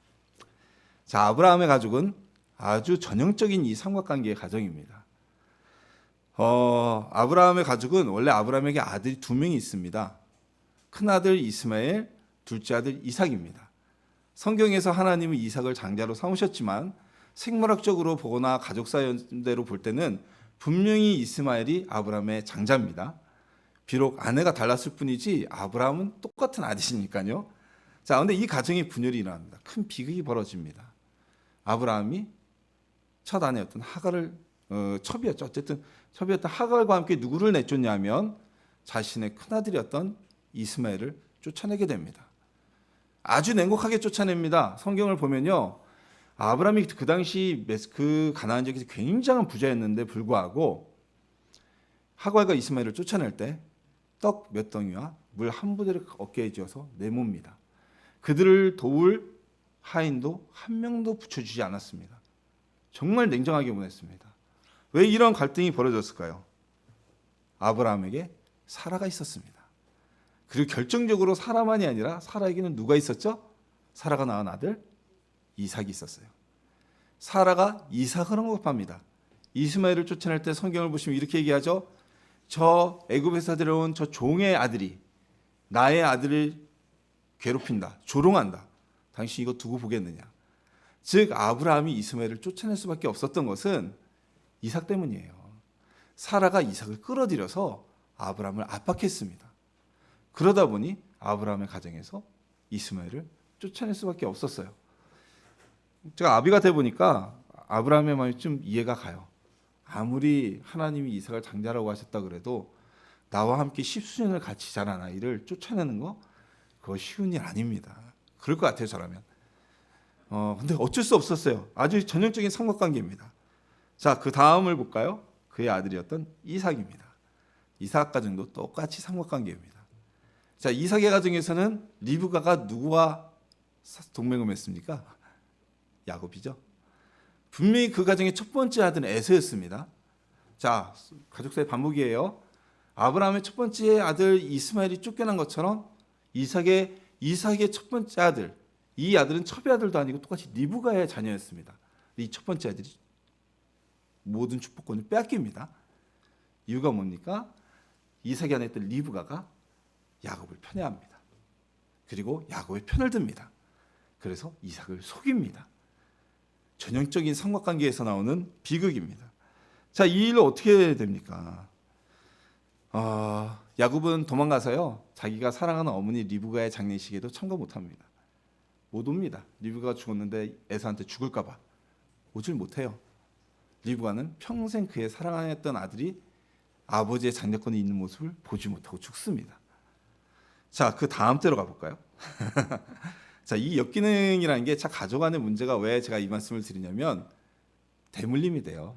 자, 아브라함의 가족은 아주 전형적인 이 삼각관계의 가정입니다. 아브라함의 가족은 원래 아브라함에게 아들이 두 명이 있습니다. 큰아들 이스마엘, 둘째 아들 이삭입니다. 성경에서 하나님은 이삭을 장자로 삼으셨지만 생물학적으로 보거나 가족사연대로 볼 때는 분명히 이스마엘이 아브라함의 장자입니다. 비록 아내가 달랐을 뿐이지 아브라함은 똑같은 아들이니까요. 자, 그런데 이 가정의 분열이 일어납니다. 큰 비극이 벌어집니다. 아브라함이 첫 아내였던 하갈을 첩이었죠. 어쨌든 첩이었던 하갈과 함께 누구를 내쫓냐면 자신의 큰아들이었던 이스마엘을 쫓아내게 됩니다. 아주 냉혹하게 쫓아냅니다. 성경을 보면요. 아브라함이 그 당시 그 가나안 지역에서 굉장한 부자였는데 불구하고 하갈과 이스마엘을 쫓아낼 때 떡 몇 덩이와 물 한 부대를 어깨에 쥐어서 내뭅니다. 그들을 도울 하인도 한 명도 붙여주지 않았습니다. 정말 냉정하게 보냈습니다. 왜 이런 갈등이 벌어졌을까요? 아브라함에게 사라가 있었습니다. 그리고 결정적으로 사라만이 아니라 사라에게는 누가 있었죠? 사라가 낳은 아들 이삭이 있었어요. 사라가 이삭을 언급합니다. 이스마엘을 쫓아낼 때 성경을 보시면 이렇게 얘기하죠. 저 애굽에서 들어온 저 종의 아들이 나의 아들을 괴롭힌다, 조롱한다. 당신 이거 두고 보겠느냐. 즉 아브라함이 이스마엘을 쫓아낼 수밖에 없었던 것은 이삭 때문이에요. 사라가 이삭을 끌어들여서 아브라함을 압박했습니다. 그러다 보니 아브라함의 가정에서 이스마엘을 쫓아낼 수밖에 없었어요. 제가 아비가 돼 보니까 아브라함의 마음이 좀 이해가 가요. 아무리 하나님이 이삭을 장자라고 하셨다 그래도 나와 함께 십수년을 같이 자란 아이를 쫓아내는 거 그거 쉬운 일 아닙니다. 그럴 것 같아요, 저라면. 근데 어쩔 수 없었어요. 아주 전형적인 삼각관계입니다. 자, 그 다음을 볼까요? 그의 아들이었던 이삭입니다. 이삭 가정도 똑같이 삼각관계입니다. 자, 이삭의 가정에서는 리브가가 누구와 동맹을 맺습니까? 야곱이죠. 분명히 그 가정의 첫 번째 아들은 에서였습니다. 자, 가족사의 반복이에요. 아브라함의 첫 번째 아들 이스마엘이 쫓겨난 것처럼 이삭의 첫 번째 아들, 이 아들은 첩의 아들도 아니고 똑같이 리브가의 자녀였습니다. 이 첫 번째 아들이 모든 축복권을 빼앗깁니다. 이유가 뭡니까? 이삭이 안에 있던 리브가가 야곱을 편애합니다. 그리고 야곱의 편을 듭니다. 그래서 이삭을 속입니다. 전형적인 삼각관계에서 나오는 비극입니다. 자, 이 일로 어떻게 됩니까? 야곱은 도망가서요. 자기가 사랑하는 어머니 리브가의 장례식에도 참가 못합니다. 못 옵니다. 리브가가 죽었는데 에서한테 죽을까 봐 오질 못해요. 리브가는 평생 그의 사랑했던 아들이 아버지의 장례권이 있는 모습을 보지 못하고 죽습니다. 자, 그 다음 때로 가볼까요? 자, 이 역기능이라는 게 가족 안의 문제가 왜 제가 이 말씀을 드리냐면 대물림이 돼요.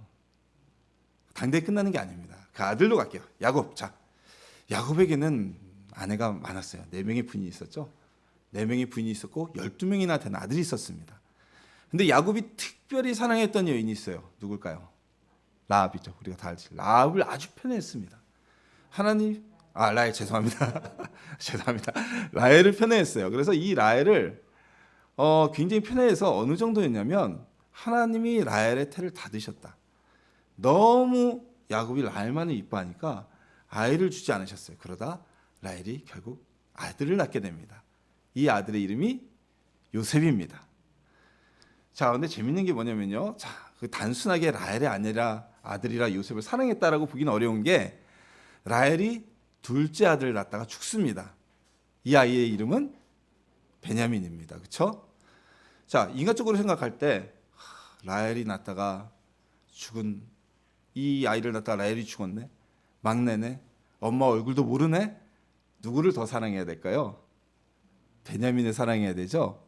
당대에 끝나는 게 아닙니다. 그 아들로 갈게요. 야곱. 자, 야곱에게는 아내가 많았어요. 4명의 부인이 있었죠. 4명의 부인이 있었고 12명이나 된 아들이 있었습니다. 근데 야곱이 특별히 사랑했던 여인이 있어요. 누굴까요? 라합이죠. 우리가 다 알지. 라합을 아주 편애했습니다. 라헬 죄송합니다. 죄송합니다. 라헬을 편애했어요. 그래서 이 라헬을 굉장히 편애해서 어느 정도였냐면 하나님이 라헬의 태를 닫으셨다. 너무 야곱이 라헬만을 이뻐하니까 아이를 주지 않으셨어요. 그러다 라헬이 결국 아들을 낳게 됩니다. 이 아들의 이름이 요셉입니다. 자, 근데 재밌는 게 뭐냐면요. 자, 그 단순하게 라헬의 아들이라 요셉을 사랑했다라고 보기는 어려운 게 라헬이 둘째 아들을 낳다가 죽습니다. 이 아이의 이름은 베냐민입니다. 그렇죠? 자, 인간적으로 생각할 때 라헬이 낳다가 죽은 이 아이를 낳다가 라헬이 죽었네. 막내네. 엄마 얼굴도 모르네. 누구를 더 사랑해야 될까요? 베냐민을 사랑해야 되죠.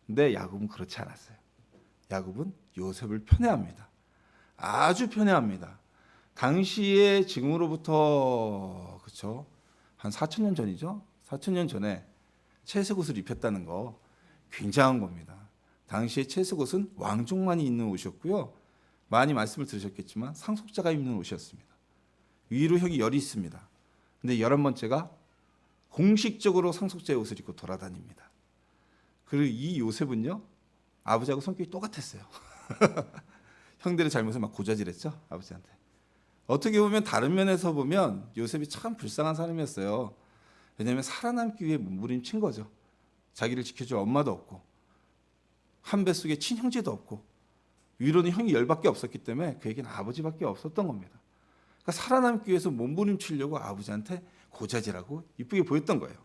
근데 야곱은 그렇지 않았어요. 야곱은 요셉을 편애합니다. 아주 편애합니다. 당시에 지금으로부터 그렇죠? 한 4,000년 전이죠. 4,000년 전에 채색옷을 입혔다는 거 굉장한 겁니다. 당시에 채색옷은 왕족만이 입는 옷이었고요. 많이 말씀을 들으셨겠지만 상속자가 입는 옷이었습니다. 위로 형이 열이 있습니다. 근데 11번째가 공식적으로 상속자의 옷을 입고 돌아다닙니다. 그리고 이 요셉은요. 아버지하고 성격이 똑같았어요. 형들의 잘못을 막 고자질했죠. 아버지한테. 어떻게 보면 다른 면에서 보면 요셉이 참 불쌍한 사람이었어요. 왜냐하면 살아남기 위해 몸부림친 거죠. 자기를 지켜줄 엄마도 없고 한 뱃속에 친형제도 없고 위로는 형이 10밖에 없었기 때문에 그에게는 아버지밖에 없었던 겁니다. 그러니까 살아남기 위해서 몸부림치려고 아버지한테 고자질하고 이쁘게 보였던 거예요.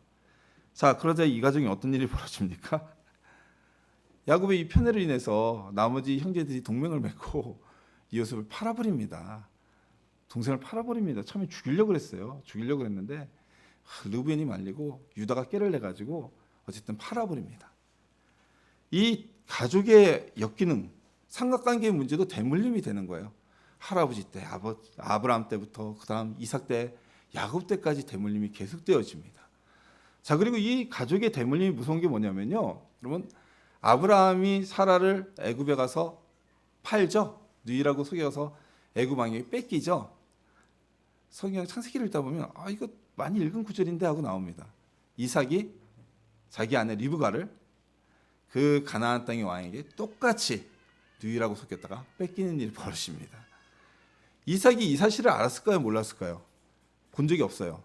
자, 그러자 이 가정에 어떤 일이 벌어집니까? 야곱의 이 편애로 인해서 나머지 형제들이 동맹을 맺고 이웃을 팔아버립니다. 동생을 팔아버립니다. 처음에 죽이려고 그랬어요. 죽이려고 그랬는데 르우벤이 말리고 유다가 깨를 내가지고 어쨌든 팔아버립니다. 이 가족의 역기능, 삼각관계의 문제도 대물림이 되는 거예요. 할아버지 때, 아브라함 때부터 그다음 이삭 때, 야곱 때까지 대물림이 계속되어집니다. 자, 그리고 이 가족의 대물림이 무서운 게 뭐냐면요. 여러분, 아브라함이 사라를 애굽에 가서 팔죠. 누이라고 속여서 애굽 왕에게 뺏기죠. 성경 창세기를 읽다 보면 이거 많이 읽은 구절인데 하고 나옵니다. 이삭이 자기 아내 리브가를 그 가나안 땅의 왕에게 똑같이 누이라고 속였다가 뺏기는 일이 벌어집니다. 이삭이 이 사실을 알았을까요? 몰랐을까요? 본 적이 없어요.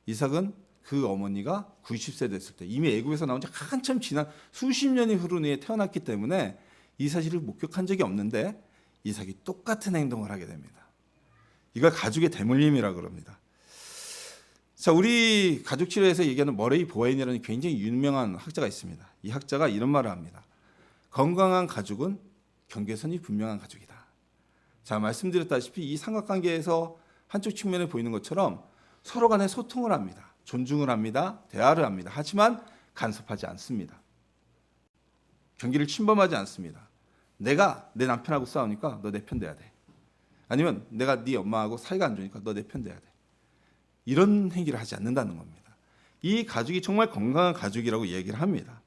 이삭은 그 어머니가 90세 됐을 때 이미 애굽에서 나온 지 한참 지난 수십 년이 흐른 후에 태어났기 때문에 이 사실을 목격한 적이 없는데 이삭이 똑같은 행동을 하게 됩니다. 이걸 가족의 대물림이라고 그럽니다. 자, 우리 가족 치료에서 얘기하는 머레이 보웬이라는 굉장히 유명한 학자가 있습니다. 이 학자가 이런 말을 합니다. 건강한 가족은 경계선이 분명한 가족이다. 자, 말씀드렸다시피 이 삼각관계에서 한쪽 측면에 보이는 것처럼 서로 간에 소통을 합니다. 존중을 합니다. 대화를 합니다. 하지만 간섭하지 않습니다. 경계를 침범하지 않습니다. 내가 내 남편하고 싸우니까 너 내 편 돼야 돼. 아니면 내가 네 엄마하고 사이가 안 좋으니까 너 내 편 돼야 돼. 이런 행위를 하지 않는다는 겁니다. 이 가족이 정말 건강한 가족이라고 얘기를 합니다.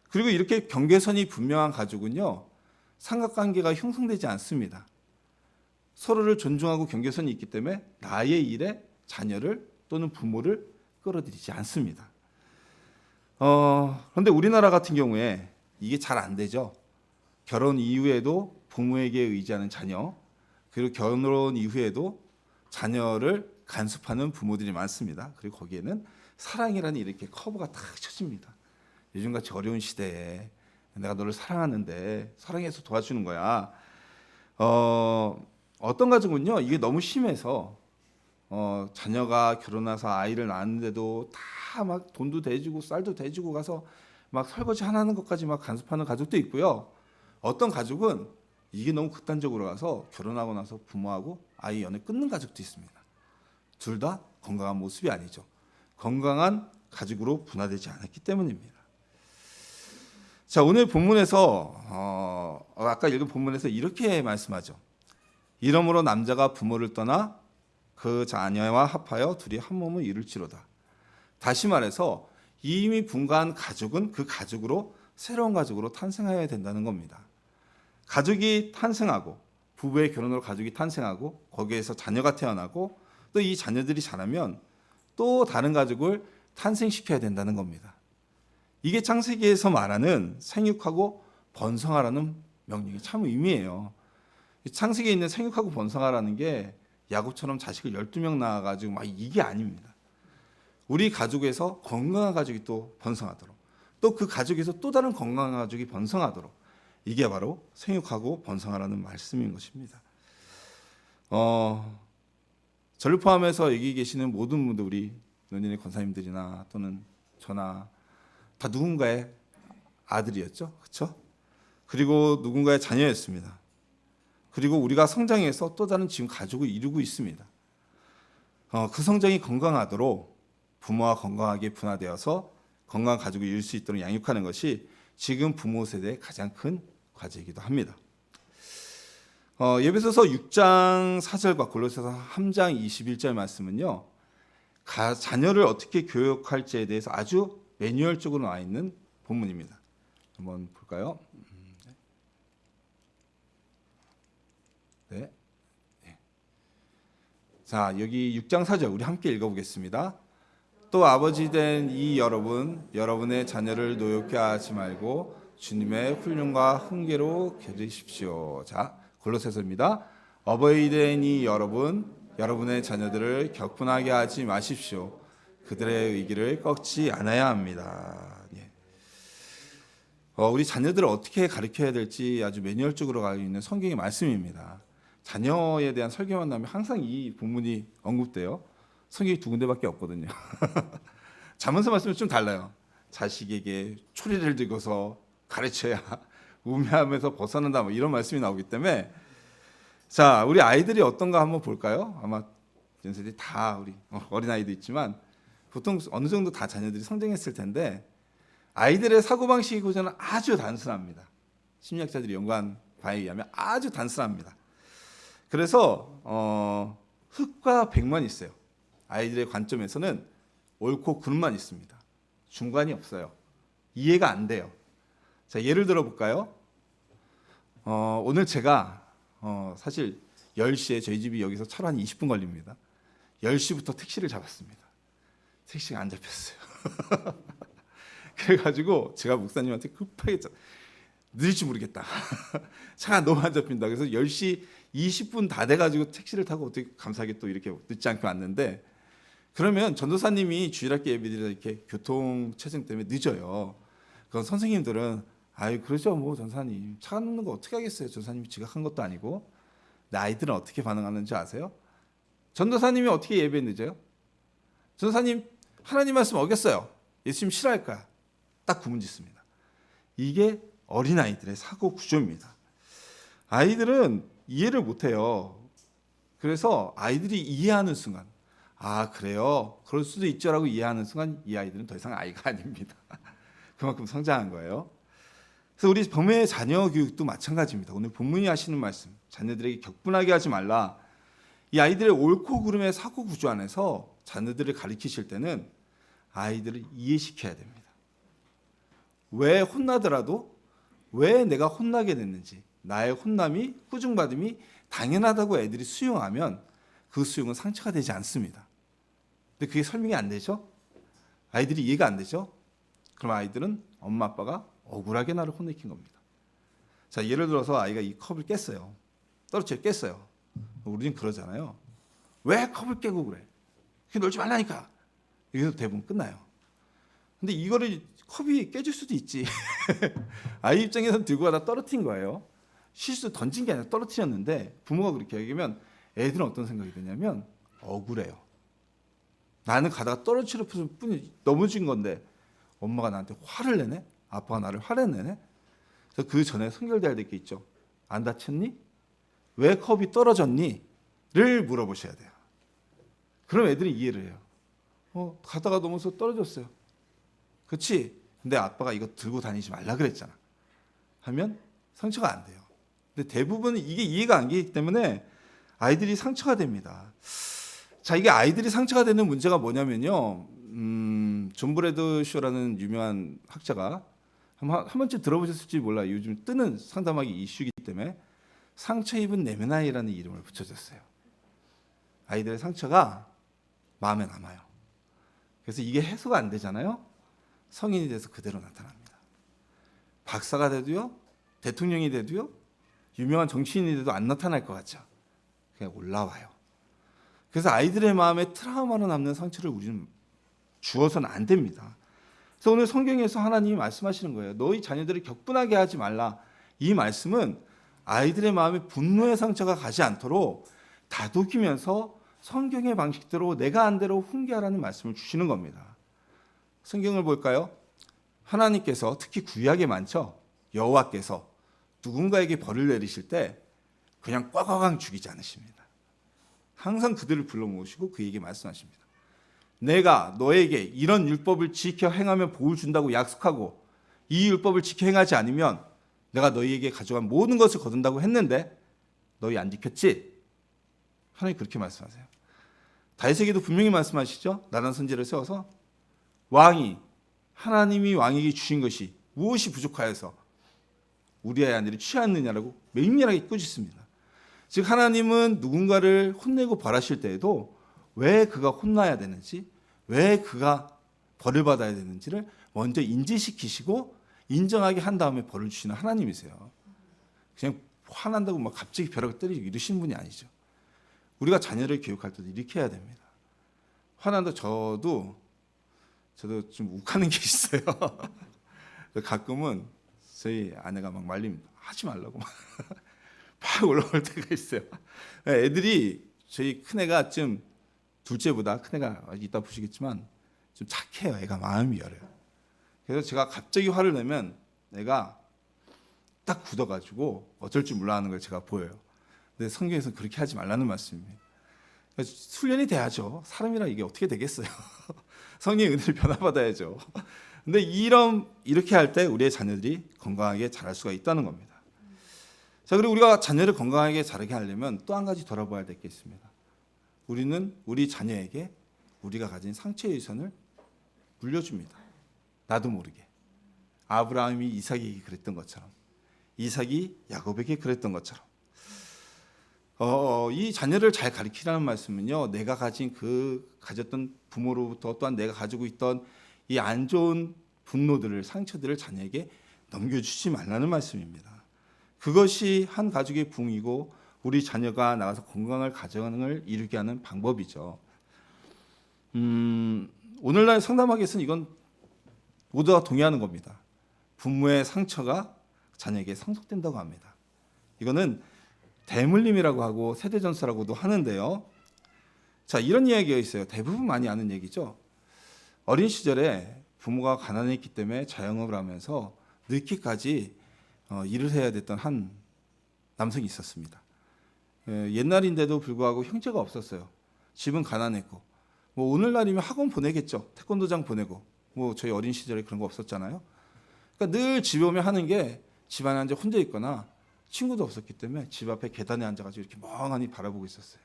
그리고 이렇게 경계선이 분명한 가족은요, 삼각관계가 형성되지 않습니다. 서로를 존중하고 경계선이 있기 때문에 나의 일에 자녀를 또는 부모를 끌어들이지 않습니다. 그런데 우리나라 같은 경우에 이게 잘 안 되죠. 결혼 이후에도 부모에게 의지하는 자녀, 그리고 결혼 이후에도 자녀를 간섭하는 부모들이 많습니다. 그리고 거기에는 사랑이라는 이렇게 커버가 탁 쳐집니다. 요즘같이 어려운 시대에 내가 너를 사랑하는데 사랑해서 도와주는 거야. 어떤 가족은요, 이게 너무 심해서 자녀가 결혼해서 아이를 낳았는데도 다 막 돈도 대주고 쌀도 대주고 가서 막 설거지 하나 하는 것까지 막 간섭하는 가족도 있고요. 어떤 가족은 이게 너무 극단적으로 가서 결혼하고 나서 부모하고 아이 연애 끊는 가족도 있습니다. 둘 다 건강한 모습이 아니죠. 건강한 가족으로 분화되지 않았기 때문입니다. 자, 오늘 본문에서 아까 읽은 본문에서 이렇게 말씀하죠. 이러므로 남자가 부모를 떠나 그 자녀와 합하여 둘이 한 몸을 이룰지로다. 다시 말해서 이미 분가한 가족은 그 가족으로 새로운 가족으로 탄생해야 된다는 겁니다. 가족이 탄생하고 부부의 결혼으로 가족이 탄생하고 거기에서 자녀가 태어나고 또 이 자녀들이 자라면 또 다른 가족을 탄생시켜야 된다는 겁니다. 이게 창세기에서 말하는 생육하고 번성하라는 명령이 참 의미해요. 창세기에 있는 생육하고 번성하라는 게 야곱처럼 자식을 12명 낳아가지고 막 이게 아닙니다. 우리 가족에서 건강한 가족이 또 번성하도록, 또 그 가족에서 또 다른 건강한 가족이 번성하도록, 이게 바로 생육하고 번성하라는 말씀인 것입니다. 저를 포함해서 여기 계시는 모든 분들, 우리 논인의 권사님들이나 또는 저나 다 누군가의 아들이었죠, 그렇죠? 그리고 누군가의 자녀였습니다. 그리고 우리가 성장해서 또 다른 지금 가족을 이루고 있습니다. 그 성장이 건강하도록 부모와 건강하게 분화되어서 건강한 가족을 이룰 수 있도록 양육하는 것이 지금 부모 세대의 가장 큰 과제이기도 합니다. 에베소서 6장 4절과 골로새서 3장 21절 말씀은요, 자녀를 어떻게 교육할지에 대해서 아주 매뉴얼적으로 나와 있는 본문입니다. 한번 볼까요? 네. 자, 여기 6장 4절 우리 함께 읽어보겠습니다. 또 아버지 된 이 여러분의 자녀를 노엽게 하지 말고 주님의 훈련과 훈계로 기르십시오. 자, 골로새서입니다. 어버이 된 이 여러분의 자녀들을 격분하게 하지 마십시오. 그들의 의기를 꺾지 않아야 합니다. 예. 우리 자녀들을 어떻게 가르쳐야 될지 아주 매뉴얼적으로 가지고 있는 성경의 말씀입니다. 자녀에 대한 설교만 나오면 항상 이 본문이 언급돼요. 성경이 두 군데밖에 없거든요. 잠언서 말씀은 좀 달라요. 자식에게 초리를 들고서 가르쳐야 우매함에서 벗어난다, 뭐 이런 말씀이 나오기 때문에 자, 우리 아이들이 어떤가 한번 볼까요? 아마 연세들이 다 우리 어린아이도 있지만 보통 어느 정도 다 자녀들이 성장했을 텐데 아이들의 사고방식이 고저는 아주 단순합니다. 심리학자들이 연구한 바에 의하면 아주 단순합니다. 그래서 흑과 백만 있어요. 아이들의 관점에서는 옳고 그름만 있습니다. 중간이 없어요. 이해가 안 돼요. 자, 예를 들어 볼까요? 오늘 제가 사실 10시에 저희 집이 여기서 차로 한 20분 걸립니다. 10시부터 택시를 잡았습니다. 택시가 안 잡혔어요. 그래가지고 제가 목사님한테 급하게 늦을지 모르겠다. 차가 너무 안 잡힌다. 그래서 10시 20분 다 돼가지고 택시를 타고 어떻게 감사하게 또 이렇게 늦지 않게 왔는데 그러면 전도사님이 주일학교 예배드리다 이렇게 교통 체증 때문에 늦어요. 그건 선생님들은 아유 그러죠 뭐 전사님 차가 늦는 거 어떻게 하겠어요. 전사님이 지각한 것도 아니고. 근데 아이들은 어떻게 반응하는지 아세요? 전도사님이 어떻게 예배 늦어요? 전도사님 하나님 말씀 어겼어요. 예수님 싫어할 거야. 딱 구분 짓습니다. 이게 어린아이들의 사고 구조입니다. 아이들은 이해를 못해요. 그래서 아이들이 이해하는 순간 아 그래요? 그럴 수도 있죠라고 이해하는 순간 이 아이들은 더 이상 아이가 아닙니다. 그만큼 성장한 거예요. 그래서 우리 범의 자녀 교육도 마찬가지입니다. 오늘 본문이 하시는 말씀 자녀들에게 격분하게 하지 말라. 이 아이들의 옳고 그름의 사고 구조 안에서 자녀들을 가르치실 때는 아이들을 이해시켜야 됩니다. 왜 혼나더라도 왜 내가 혼나게 됐는지 나의 혼남이 꾸중받음이 당연하다고 애들이 수용하면 그 수용은 상처가 되지 않습니다. 근데 그게 설명이 안 되죠? 아이들이 이해가 안 되죠? 그럼 아이들은 엄마 아빠가 억울하게 나를 혼내킨 겁니다. 자, 예를 들어서 아이가 이 컵을 깼어요. 떨어뜨려 깼어요. 우리는 그러잖아요. 왜 컵을 깨고 그래? 그렇게 놀지 말라니까. 여기서 대부분 끝나요. 근데 이거를 컵이 깨질 수도 있지. 아이 입장에서는 들고 가다 떨어뜨린 거예요. 실수 던진 게 아니라 떨어뜨렸는데 부모가 그렇게 얘기하면 애들은 어떤 생각이 드냐면 억울해요. 나는 가다가 떨어뜨릴 뿐이 넘어진 건데 엄마가 나한테 화를 내네? 아빠가 나를 화를 내네? 그래서 그 전에 선결돼야 될 게 있죠. 안 다쳤니? 왜 컵이 떨어졌니? 를 물어보셔야 돼요. 그럼 애들이 이해를 해요. 가다가 넘어서 떨어졌어요. 그렇지? 근데 아빠가 이거 들고 다니지 말라 그랬잖아. 하면 상처가 안 돼요. 근데 대부분 이게 이해가 안 되기 때문에 아이들이 상처가 됩니다. 자, 이게 아이들이 상처가 되는 문제가 뭐냐면요. 존 브래드쇼라는 유명한 학자가 한 번쯤 들어보셨을지 몰라요. 요즘 뜨는 상담하기 이슈이기 때문에 상처 입은 내면아이라는 이름을 붙여줬어요. 아이들의 상처가 마음에 남아요. 그래서 이게 해소가 안 되잖아요. 성인이 돼서 그대로 나타납니다. 박사가 돼도요, 대통령이 돼도요, 유명한 정치인이 돼도 안 나타날 것 같죠. 그냥 올라와요. 그래서 아이들의 마음에 트라우마로 남는 상처를 우리는 주어서는 안 됩니다. 그래서 오늘 성경에서 하나님이 말씀하시는 거예요. 너희 자녀들을 격분하게 하지 말라. 이 말씀은 아이들의 마음에 분노의 상처가 가지 않도록 다독이면서 성경의 방식대로 내가 한 대로 훈계하라는 말씀을 주시는 겁니다. 성경을 볼까요? 하나님께서 특히 구약에 많죠. 여호와께서 누군가에게 벌을 내리실 때 그냥 꽉꽉 죽이지 않으십니다. 항상 그들을 불러 모으시고 그에게 말씀하십니다. 내가 너에게 이런 율법을 지켜 행하면 복을 준다고 약속하고 이 율법을 지켜 행하지 않으면 내가 너희에게 가져간 모든 것을 거둔다고 했는데 너희 안 지켰지? 하나님 그렇게 말씀하세요. 다윗에게도 분명히 말씀하시죠. 나란 선지자를 세워서 왕이 하나님이 왕에게 주신 것이 무엇이 부족하여서 우리의 아들이 취하느냐라고 맹렬하게 꾸짖습니다. 즉 하나님은 누군가를 혼내고 벌하실 때에도 왜 그가 혼나야 되는지, 왜 그가 벌을 받아야 되는지를 먼저 인지시키시고 인정하게 한 다음에 벌을 주시는 하나님이세요. 그냥 화난다고 막 갑자기 벼락을 때리고 이러시는 분이 아니죠. 우리가 자녀를 교육할 때도 이렇게 해야 됩니다. 화난다 저도 좀 욱하는 게 있어요. 가끔은 저희 아내가 막 말립니다. 하지 말라고 막 올라올 때가 있어요. 애들이 저희 큰애가 좀 둘째보다 큰애가 이따 보시겠지만 좀 착해요. 애가 마음이 열어요. 그래서 제가 갑자기 화를 내면 애가 딱 굳어가지고 어쩔 줄 몰라 하는 걸 제가 보여요. 근데 성경에서 그렇게 하지 말라는 말씀입니다. 그러니까 훈련이 돼야죠. 사람이라 이게 어떻게 되겠어요. 성령의 은혜를 변화받아야죠. 근데 이렇게 할 때 우리의 자녀들이 건강하게 자랄 수가 있다는 겁니다. 자, 그리고 우리가 자녀를 건강하게 자라게 하려면 또 한 가지 돌아봐야 될 게 있습니다. 우리는 우리 자녀에게 우리가 가진 상처의 유산을 물려줍니다. 나도 모르게. 아브라함이 이삭에게 그랬던 것처럼, 이삭이 야곱에게 그랬던 것처럼, 이 자녀를 잘 가르치라는 말씀은요, 내가 가졌던 부모로부터 또한 내가 가지고 있던 이 안 좋은 분노들을, 상처들을 자녀에게 넘겨주지 말라는 말씀입니다. 그것이 한 가족의 부흥이고 우리 자녀가 나가서 건강한 가정을 이루게 하는 방법이죠. 오늘날 상담학에서는 이건 모두가 동의하는 겁니다. 부모의 상처가 자녀에게 상속된다고 합니다. 이거는 대물림이라고 하고 세대전서라고도 하는데요. 자, 이런 이야기가 있어요. 대부분 많이 아는 얘기죠. 어린 시절에 부모가 가난했기 때문에 자영업을 하면서 늦게까지 일을 해야 됐던 한 남성이 있었습니다. 옛날인데도 불구하고 형제가 없었어요. 집은 가난했고, 뭐 오늘날이면 학원 보내겠죠. 태권도장 보내고, 뭐 저희 어린 시절에 그런 거 없었잖아요. 그러니까 늘 집에 오면 하는 게 집안에 앉아 혼자 있거나 친구도 없었기 때문에 집 앞에 계단에 앉아가지고 이렇게 멍하니 바라보고 있었어요.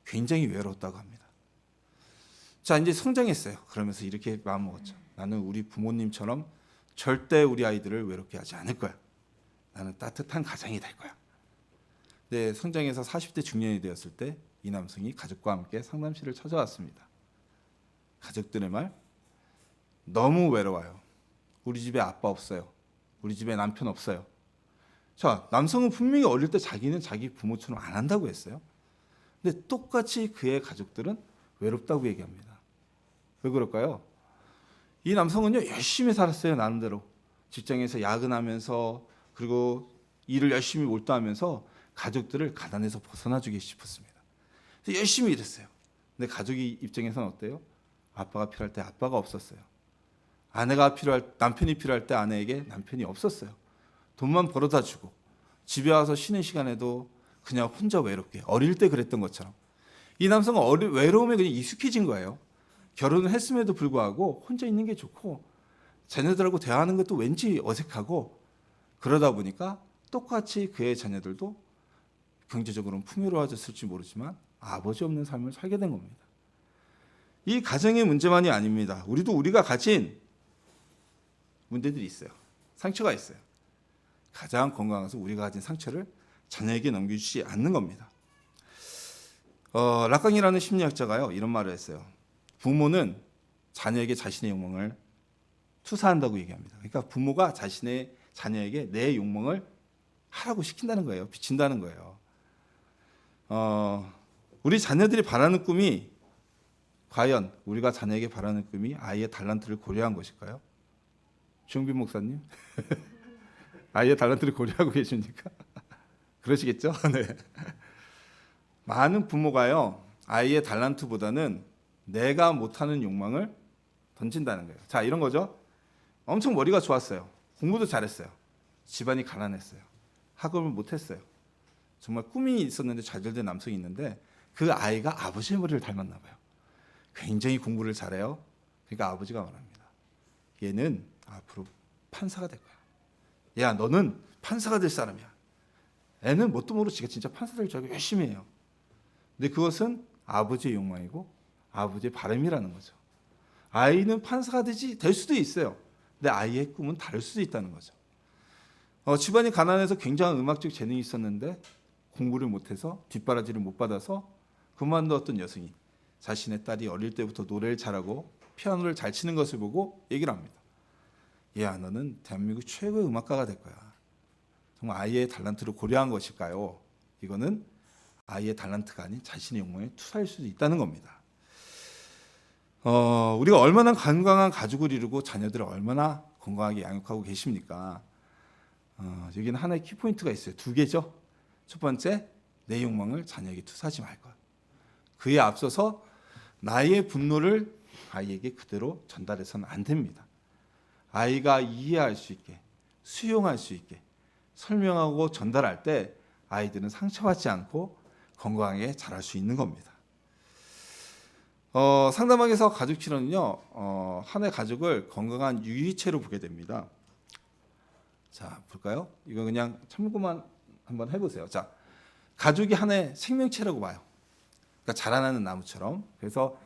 굉장히 외로웠다고 합니다. 자, 이제 성장했어요. 그러면서 이렇게 마음먹었죠. 나는 우리 부모님처럼 절대 우리 아이들을 외롭게 하지 않을 거야. 나는 따뜻한 가장이 될 거야. 네, 성장해서 40대 중년이 되었을 때 이 남성이 가족과 함께 상담실을 찾아왔습니다. 가족들의 말, 너무 외로워요. 우리 집에 아빠 없어요. 우리 집에 남편 없어요. 자, 남성은 분명히 어릴 때 자기는 자기 부모처럼 안 한다고 했어요. 근데 똑같이 그의 가족들은 외롭다고 얘기합니다. 왜 그럴까요? 이 남성은요, 열심히 살았어요. 나름대로 직장에서 야근하면서, 그리고 일을 열심히 몰두하면서 가족들을 가난에서 벗어나주기 싶었습니다. 그래서 열심히 일했어요. 근데 가족이 입장에서는 어때요? 아빠가 필요할 때 아빠가 없었어요. 남편이 필요할 때 아내에게 남편이 없었어요. 돈만 벌어다 주고 집에 와서 쉬는 시간에도 그냥 혼자 외롭게, 어릴 때 그랬던 것처럼. 이 남성은 외로움에 그냥 익숙해진 거예요. 결혼을 했음에도 불구하고 혼자 있는 게 좋고 자녀들하고 대화하는 것도 왠지 어색하고, 그러다 보니까 똑같이 그의 자녀들도 경제적으로는 풍요로워졌을지 모르지만 아버지 없는 삶을 살게 된 겁니다. 이 가정의 문제만이 아닙니다. 우리가 가진 문제들이 있어요. 상처가 있어요. 가장 건강해서 우리가 가진 상처를 자녀에게 넘겨주지 않는 겁니다. 락강이라는 심리학자가요, 이런 말을 했어요. 부모는 자녀에게 자신의 욕망을 투사한다고 얘기합니다. 그러니까 부모가 자신의 자녀에게 내 욕망을 하라고 시킨다는 거예요. 비친다는 거예요. 우리 자녀들이 바라는 꿈이, 과연 우리가 자녀에게 바라는 꿈이 아이의 달란트를 고려한 것일까요? 주영빈 목사님, 아이의 달란트를 고려하고 계십니까? 그러시겠죠? 네. 많은 부모가요, 아이의 달란트보다는 내가 못하는 욕망을 던진다는 거예요. 자, 이런 거죠. 엄청 머리가 좋았어요. 공부도 잘했어요. 집안이 가난했어요. 학업을 못했어요. 정말 꿈이 있었는데 잘 된 남성이 있는데 그 아이가 아버지의 머리를 닮았나 봐요. 굉장히 공부를 잘해요. 그러니까 아버지가 말합니다. 얘는 앞으로 판사가 될 거야. 야, 너는 판사가 될 사람이야. 애는 뭣도 모르고 지가 진짜 판사 될 줄 알고 열심히 해요. 근데 그것은 아버지의 욕망이고 아버지의 바람이라는 거죠. 아이는 판사가 될 수도 있어요. 근데 아이의 꿈은 다를 수도 있다는 거죠. 집안이 가난해서 굉장한 음악적 재능이 있었는데 공부를 못해서 뒷바라지를 못 받아서 그만두었던 여성이 자신의 딸이 어릴 때부터 노래를 잘하고 피아노를 잘 치는 것을 보고 얘기를 합니다. 야, 너는 대한민국 최고의 음악가가 될 거야. 정말 아이의 달란트를 고려한 것일까요? 이거는 아이의 달란트가 아닌 자신의 욕망에 투사할 수도 있다는 겁니다. 우리가 얼마나 건강한 가족을 이루고 자녀들을 얼마나 건강하게 양육하고 계십니까? 여기는 하나의 키포인트가 있어요. 2개죠. 첫 번째, 내 욕망을 자녀에게 투사하지 말 것. 그에 앞서서 나의 분노를 아이에게 그대로 전달해서는 안 됩니다. 아이가 이해할 수 있게, 수용할 수 있게 설명하고 전달할 때 아이들은 상처받지 않고 건강하게 자랄 수 있는 겁니다. 상담학에서 가족 치료는요, 한 해 가족을 건강한 유기체로 보게 됩니다. 자, 볼까요? 이거 그냥 참고만 한번 해보세요. 자, 가족이 한 해 생명체라고 봐요. 그러니까 자라나는 나무처럼. 그래서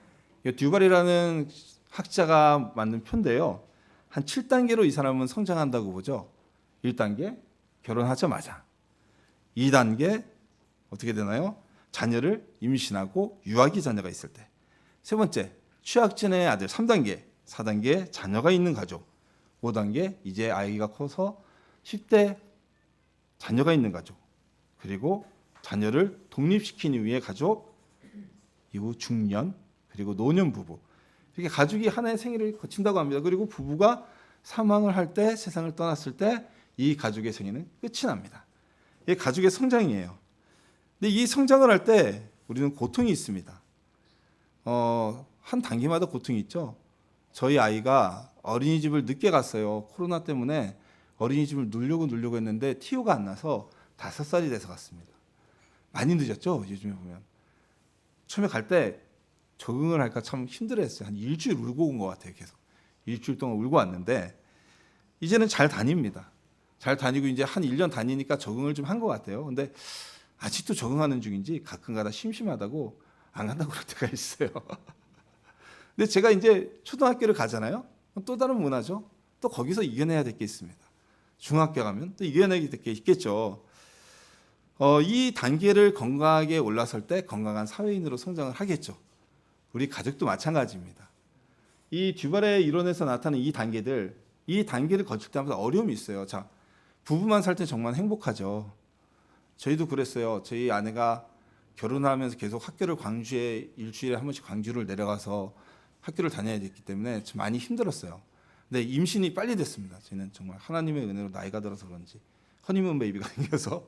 이 듀발이라는 학자가 만든 표인데요. 한 7단계로 이 사람은 성장한다고 보죠. 1단계, 결혼하자마자. 2단계, 어떻게 되나요? 자녀를 임신하고 유아기 자녀가 있을 때. 세 번째, 취학전의 아들 3단계, 4단계 자녀가 있는 가족. 5단계, 이제 아이가 커서 10대 자녀가 있는 가족. 그리고 자녀를 독립시킨 이후의 가족, 이후 중년, 그리고 노년 부부. 이렇게 가족이 하나의 생애를 거친다고 합니다. 그리고 부부가 사망을 할 때, 세상을 떠났을 때 이 가족의 생애는 끝이 납니다. 이게 가족의 성장이에요. 근데 이 성장을 할 때 우리는 고통이 있습니다. 한 단계마다 고통이 있죠. 저희 아이가 어린이집을 늦게 갔어요. 코로나 때문에 어린이집을 누려고 했는데 티오가 안 나서 5살이 돼서 갔습니다. 많이 늦었죠. 요즘에 보면. 처음에 갈 때 적응을 할까 참 힘들었어요. 한 일주일 울고 온 것 같아요. 계속. 일주일 동안 울고 왔는데 이제는 잘 다닙니다. 잘 다니고 이제 한 1년 다니니까 적응을 좀 한 것 같아요. 근데 아직도 적응하는 중인지 가끔가다 심심하다고 안 간다고 그럴 때가 있어요. 근데 제가 이제 초등학교를 가잖아요. 또 다른 문화죠. 또 거기서 이겨내야 될 게 있습니다. 중학교 가면 또 이겨내야 될 게 있겠죠. 이 단계를 건강하게 올라설 때 건강한 사회인으로 성장을 하겠죠. 우리 가족도 마찬가지입니다. 이 듀발의 이론에서 나타나는 이 단계를 거칠 때마다 어려움이 있어요. 자, 부부만 살 때 정말 행복하죠. 저희도 그랬어요. 저희 아내가 결혼하면서 계속 학교를 광주에 일주일에 한 번씩 광주를 내려가서 학교를 다녀야 됐기 때문에 좀 많이 힘들었어요. 근데 임신이 빨리 됐습니다. 저희는 정말 하나님의 은혜로 나이가 들어서 그런지 허니문 베이비가 생겨서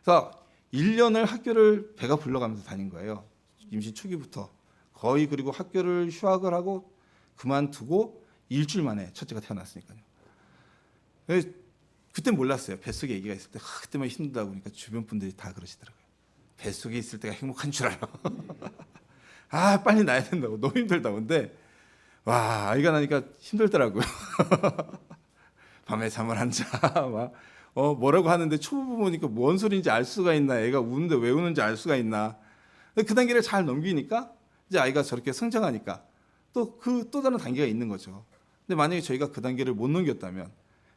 그래서 1년을 학교를 배가 불러가면서 다닌 거예요. 임신 초기부터 거의. 그리고 학교를 휴학을 하고 그만두고 일주일 만에 첫째가 태어났으니까요. 그때 몰랐어요. 뱃속에 아기가 있을 때 그때만 힘들다고 그러니까 주변 분들이 다 그러시더라고요. 뱃속에 있을 때가 행복한 줄 알아. 아, 빨리 낳아야 된다고. 너무 힘들다고. 근데 와, 아이가 나니까 힘들더라고요. 밤에 잠을 안 자. 막 뭐라고 하는데 초보 보니까 뭔 소리인지 알 수가 있나. 애가 우는데 왜 우는지 알 수가 있나. 그 단계를 잘 넘기니까 이제 아이가 저렇게 성장하니까 또 다른 단계가 있는 거죠. 근데 만약에 저희가 그 단계를 못 넘겼다면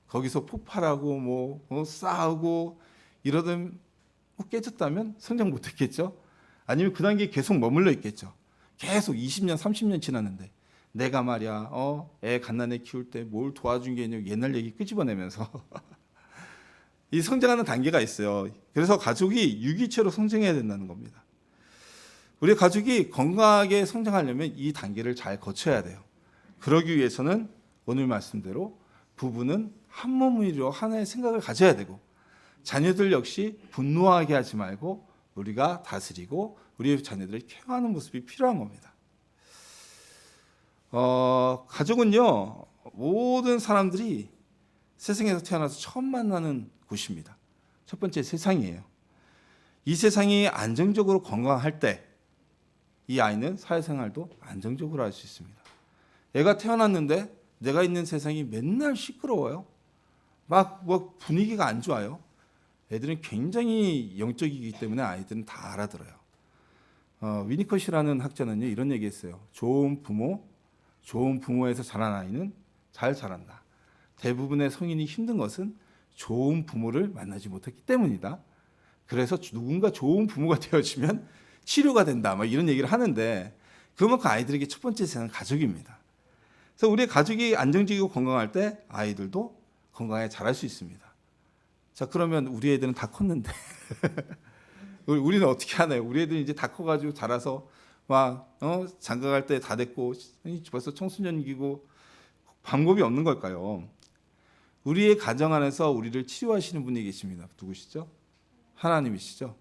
거기서 폭발하고 싸우고 이러던 깨졌다면 성장 못했겠죠. 아니면 그 단계에 계속 머물러 있겠죠. 계속 20년, 30년 지났는데 내가 말이야, 애 갓난애 키울 때 뭘 도와준 게 있냐고 옛날 얘기 끄집어내면서 이 성장하는 단계가 있어요. 그래서 가족이 유기체로 성장해야 된다는 겁니다. 우리 가족이 건강하게 성장하려면 이 단계를 잘 거쳐야 돼요. 그러기 위해서는 오늘 말씀대로 부부는 한 몸이로 하나의 생각을 가져야 되고 자녀들 역시 분노하게 하지 말고 우리가 다스리고 우리의 자녀들을 케어하는 모습이 필요한 겁니다. 가족은요, 모든 사람들이 세상에서 태어나서 처음 만나는 곳입니다. 첫 번째 세상이에요. 이 세상이 안정적으로 건강할 때 이 아이는 사회생활도 안정적으로 할 수 있습니다. 애가 태어났는데 내가 있는 세상이 맨날 시끄러워요. 막 분위기가 안 좋아요. 애들은 굉장히 영적이기 때문에 아이들은 다 알아들어요. 위니컷이라는 학자는요, 이런 얘기했어요. 좋은 부모에서 자란 아이는 잘 자란다. 대부분의 성인이 힘든 것은 좋은 부모를 만나지 못했기 때문이다. 그래서 누군가 좋은 부모가 되어지면 치료가 된다. 막 이런 얘기를 하는데 그만큼 아이들에게 첫 번째 세상은 가족입니다. 그래서 우리 가족이 안정적이고 건강할 때 아이들도 건강하게 자랄 수 있습니다. 자, 그러면 우리 애들은 다 컸는데 우리는 어떻게 하나요? 우리 애들은 이제 다 커가지고 자라서 막 장가갈 때 다 됐고 벌써 청소년기고 방법이 없는 걸까요? 우리의 가정 안에서 우리를 치유하시는 분이 계십니다. 누구시죠? 하나님이시죠.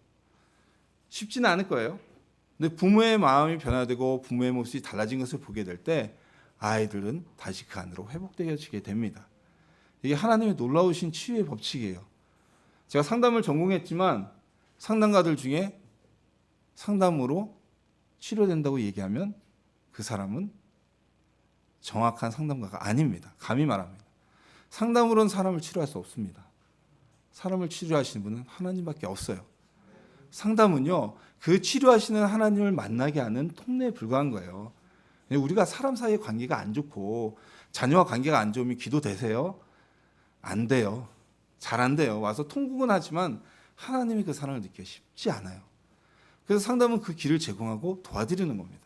쉽지는 않을 거예요. 근데 부모의 마음이 변화되고 부모의 모습이 달라진 것을 보게 될 때 아이들은 다시 그 안으로 회복되어지게 됩니다. 이게 하나님의 놀라우신 치유의 법칙이에요. 제가 상담을 전공했지만 상담가들 중에 상담으로 치료된다고 얘기하면 그 사람은 정확한 상담가가 아닙니다. 감히 말합니다. 상담으로는 사람을 치료할 수 없습니다. 사람을 치료하시는 분은 하나님밖에 없어요. 상담은요, 그 치료하시는 하나님을 만나게 하는 통로에 불과한 거예요. 우리가 사람 사이의 관계가 안 좋고 자녀와 관계가 안 좋으면 기도되세요? 안 돼요. 잘 안 돼요. 와서 통곡은 하지만 하나님이 그 사랑을 느끼기 쉽지 않아요. 그래서 상담은 그 길을 제공하고 도와드리는 겁니다.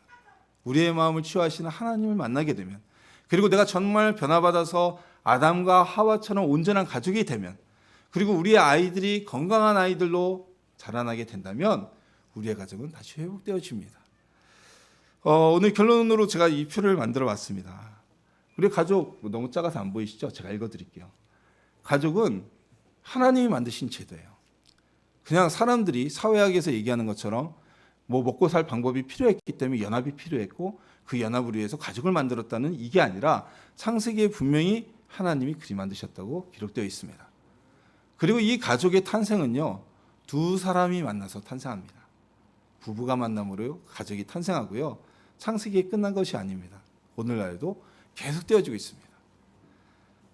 우리의 마음을 치유하시는 하나님을 만나게 되면, 그리고 내가 정말 변화받아서 아담과 하와처럼 온전한 가족이 되면, 그리고 우리의 아이들이 건강한 아이들로 자라나게 된다면 우리의 가정은 다시 회복되어집니다. 오늘 결론으로 제가 이 표를 만들어 봤습니다. 우리 가족 너무 작아서 안 보이시죠? 제가 읽어드릴게요. 가족은 하나님이 만드신 제도예요. 그냥 사람들이 사회학에서 얘기하는 것처럼 뭐 먹고 살 방법이 필요했기 때문에 연합이 필요했고 그 연합을 위해서 가족을 만들었다는 이게 아니라 창세기에 분명히 하나님이 그리 만드셨다고 기록되어 있습니다. 그리고 이 가족의 탄생은요, 두 사람이 만나서 탄생합니다. 부부가 만남으로 가족이 탄생하고요, 창세기에 끝난 것이 아닙니다. 오늘날에도 계속 되어지고 있습니다.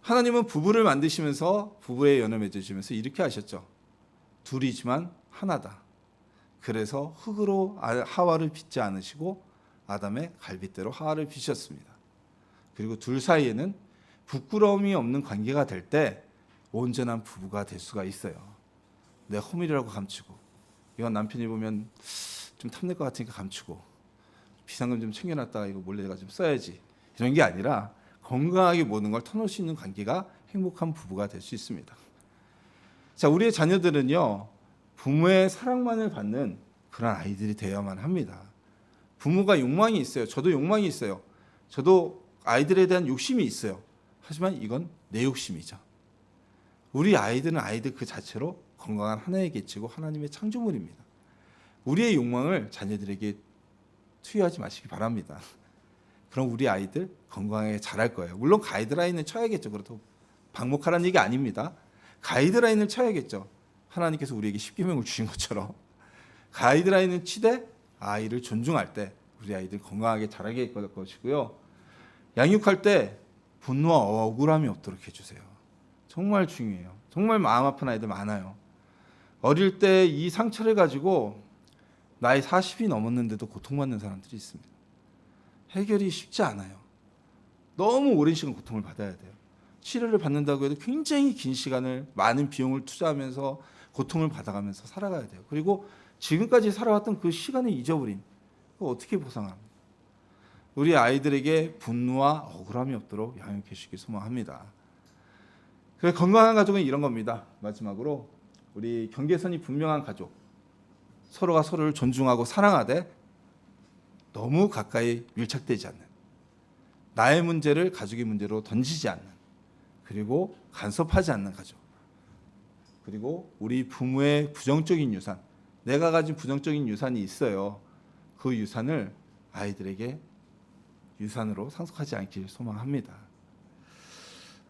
하나님은 부부를 만드시면서 부부의 연을 맺으시면서 이렇게 하셨죠. 둘이지만 하나다. 그래서 흙으로 하와를 빚지 않으시고 아담의 갈빗대로 하와를 빚으셨습니다. 그리고 둘 사이에는 부끄러움이 없는 관계가 될 때 온전한 부부가 될 수가 있어요. 내 허물이라고 감추고, 이건 남편이 보면 좀 탐낼 것 같으니까 감추고, 비상금 좀 챙겨놨다가 이거 몰래 내가 좀 써야지, 이런 게 아니라 건강하게 모든 걸 터놓을 수 있는 관계가 행복한 부부가 될 수 있습니다. 자, 우리의 자녀들은요, 부모의 사랑만을 받는 그런 아이들이 되어야만 합니다. 부모가 욕망이 있어요. 저도 욕망이 있어요. 저도 아이들에 대한 욕심이 있어요. 하지만 이건 내 욕심이죠. 우리 아이들은 아이들 그 자체로 건강한 하나의 개체고 하나님의 창조물입니다. 우리의 욕망을 자녀들에게 투여하지 마시기 바랍니다. 그럼 우리 아이들 건강하게 자랄 거예요. 물론 가이드라인을 쳐야겠죠. 그렇다고 방목하라는 얘기 아닙니다. 가이드라인을 쳐야겠죠. 하나님께서 우리에게 십계명을 주신 것처럼 가이드라인을 치되 아이를 존중할 때 우리 아이들 건강하게 자라게 될 것이고요. 양육할 때 분노와 억울함이 없도록 해주세요. 정말 중요해요. 정말 마음 아픈 아이들 많아요. 어릴 때 이 상처를 가지고 나이 40이 넘었는데도 고통받는 사람들이 있습니다. 해결이 쉽지 않아요. 너무 오랜 시간 고통을 받아야 돼요. 치료를 받는다고 해도 굉장히 긴 시간을 많은 비용을 투자하면서 고통을 받아가면서 살아가야 돼요. 그리고 지금까지 살아왔던 그 시간을 잊어버린, 그거 어떻게 보상합니까? 우리 아이들에게 분노와 억울함이 없도록 양육해 주시기 소망합니다. 그래서 건강한 가족은 이런 겁니다. 마지막으로 우리 경계선이 분명한 가족, 서로가 서로를 존중하고 사랑하되 너무 가까이 밀착되지 않는, 나의 문제를 가족의 문제로 던지지 않는, 그리고 간섭하지 않는 가족, 그리고 우리 부모의 부정적인 유산, 내가 가진 부정적인 유산이 있어요. 그 유산을 아이들에게 유산으로 상속하지 않기를 소망합니다.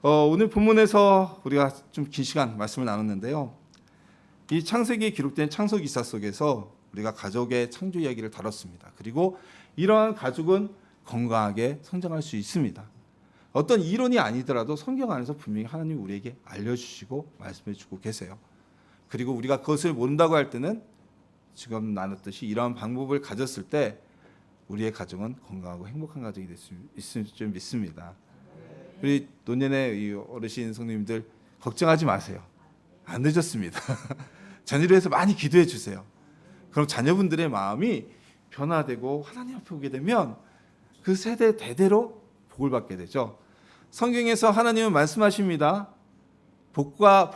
오늘 본문에서 우리가 좀 긴 시간 말씀을 나눴는데요. 이 창세기에 기록된 창조기사 속에서 우리가 가족의 창조 이야기를 다뤘습니다. 그리고 이러한 가족은 건강하게 성장할 수 있습니다. 어떤 이론이 아니더라도 성경 안에서 분명히 하나님이 우리에게 알려주시고 말씀해주고 계세요. 그리고 우리가 그것을 모른다고 할 때는 지금 나눴듯이 이러한 방법을 가졌을 때 우리의 가정은 건강하고 행복한 가정이 될 수 있을 줄 믿습니다. 우리 노년의 이 어르신 성도님들 걱정하지 마세요. 안 늦었습니다. 자녀를 위해서 많이 기도해 주세요. 그럼 자녀분들의 마음이 변화되고 하나님 앞에 오게 되면 그 세대 대대로 복을 받게 되죠. 성경에서 하나님은 말씀하십니다. 복과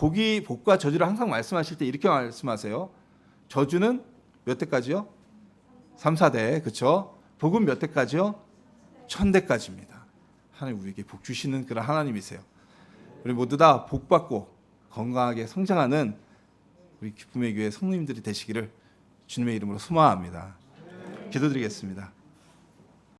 저주를 항상 말씀하실 때 이렇게 말씀하세요. 저주는 몇 대까지요? 3, 4대. 그렇죠? 복은 몇 대까지요? 1000대까지입니다. 하나님 우리에게 복 주시는 그런 하나님이세요. 우리 모두 다 복 받고 건강하게 성장하는 우리 기쁨의 교회 성도님들이 되시기를 주님의 이름으로 소망합니다. 기도드리겠습니다.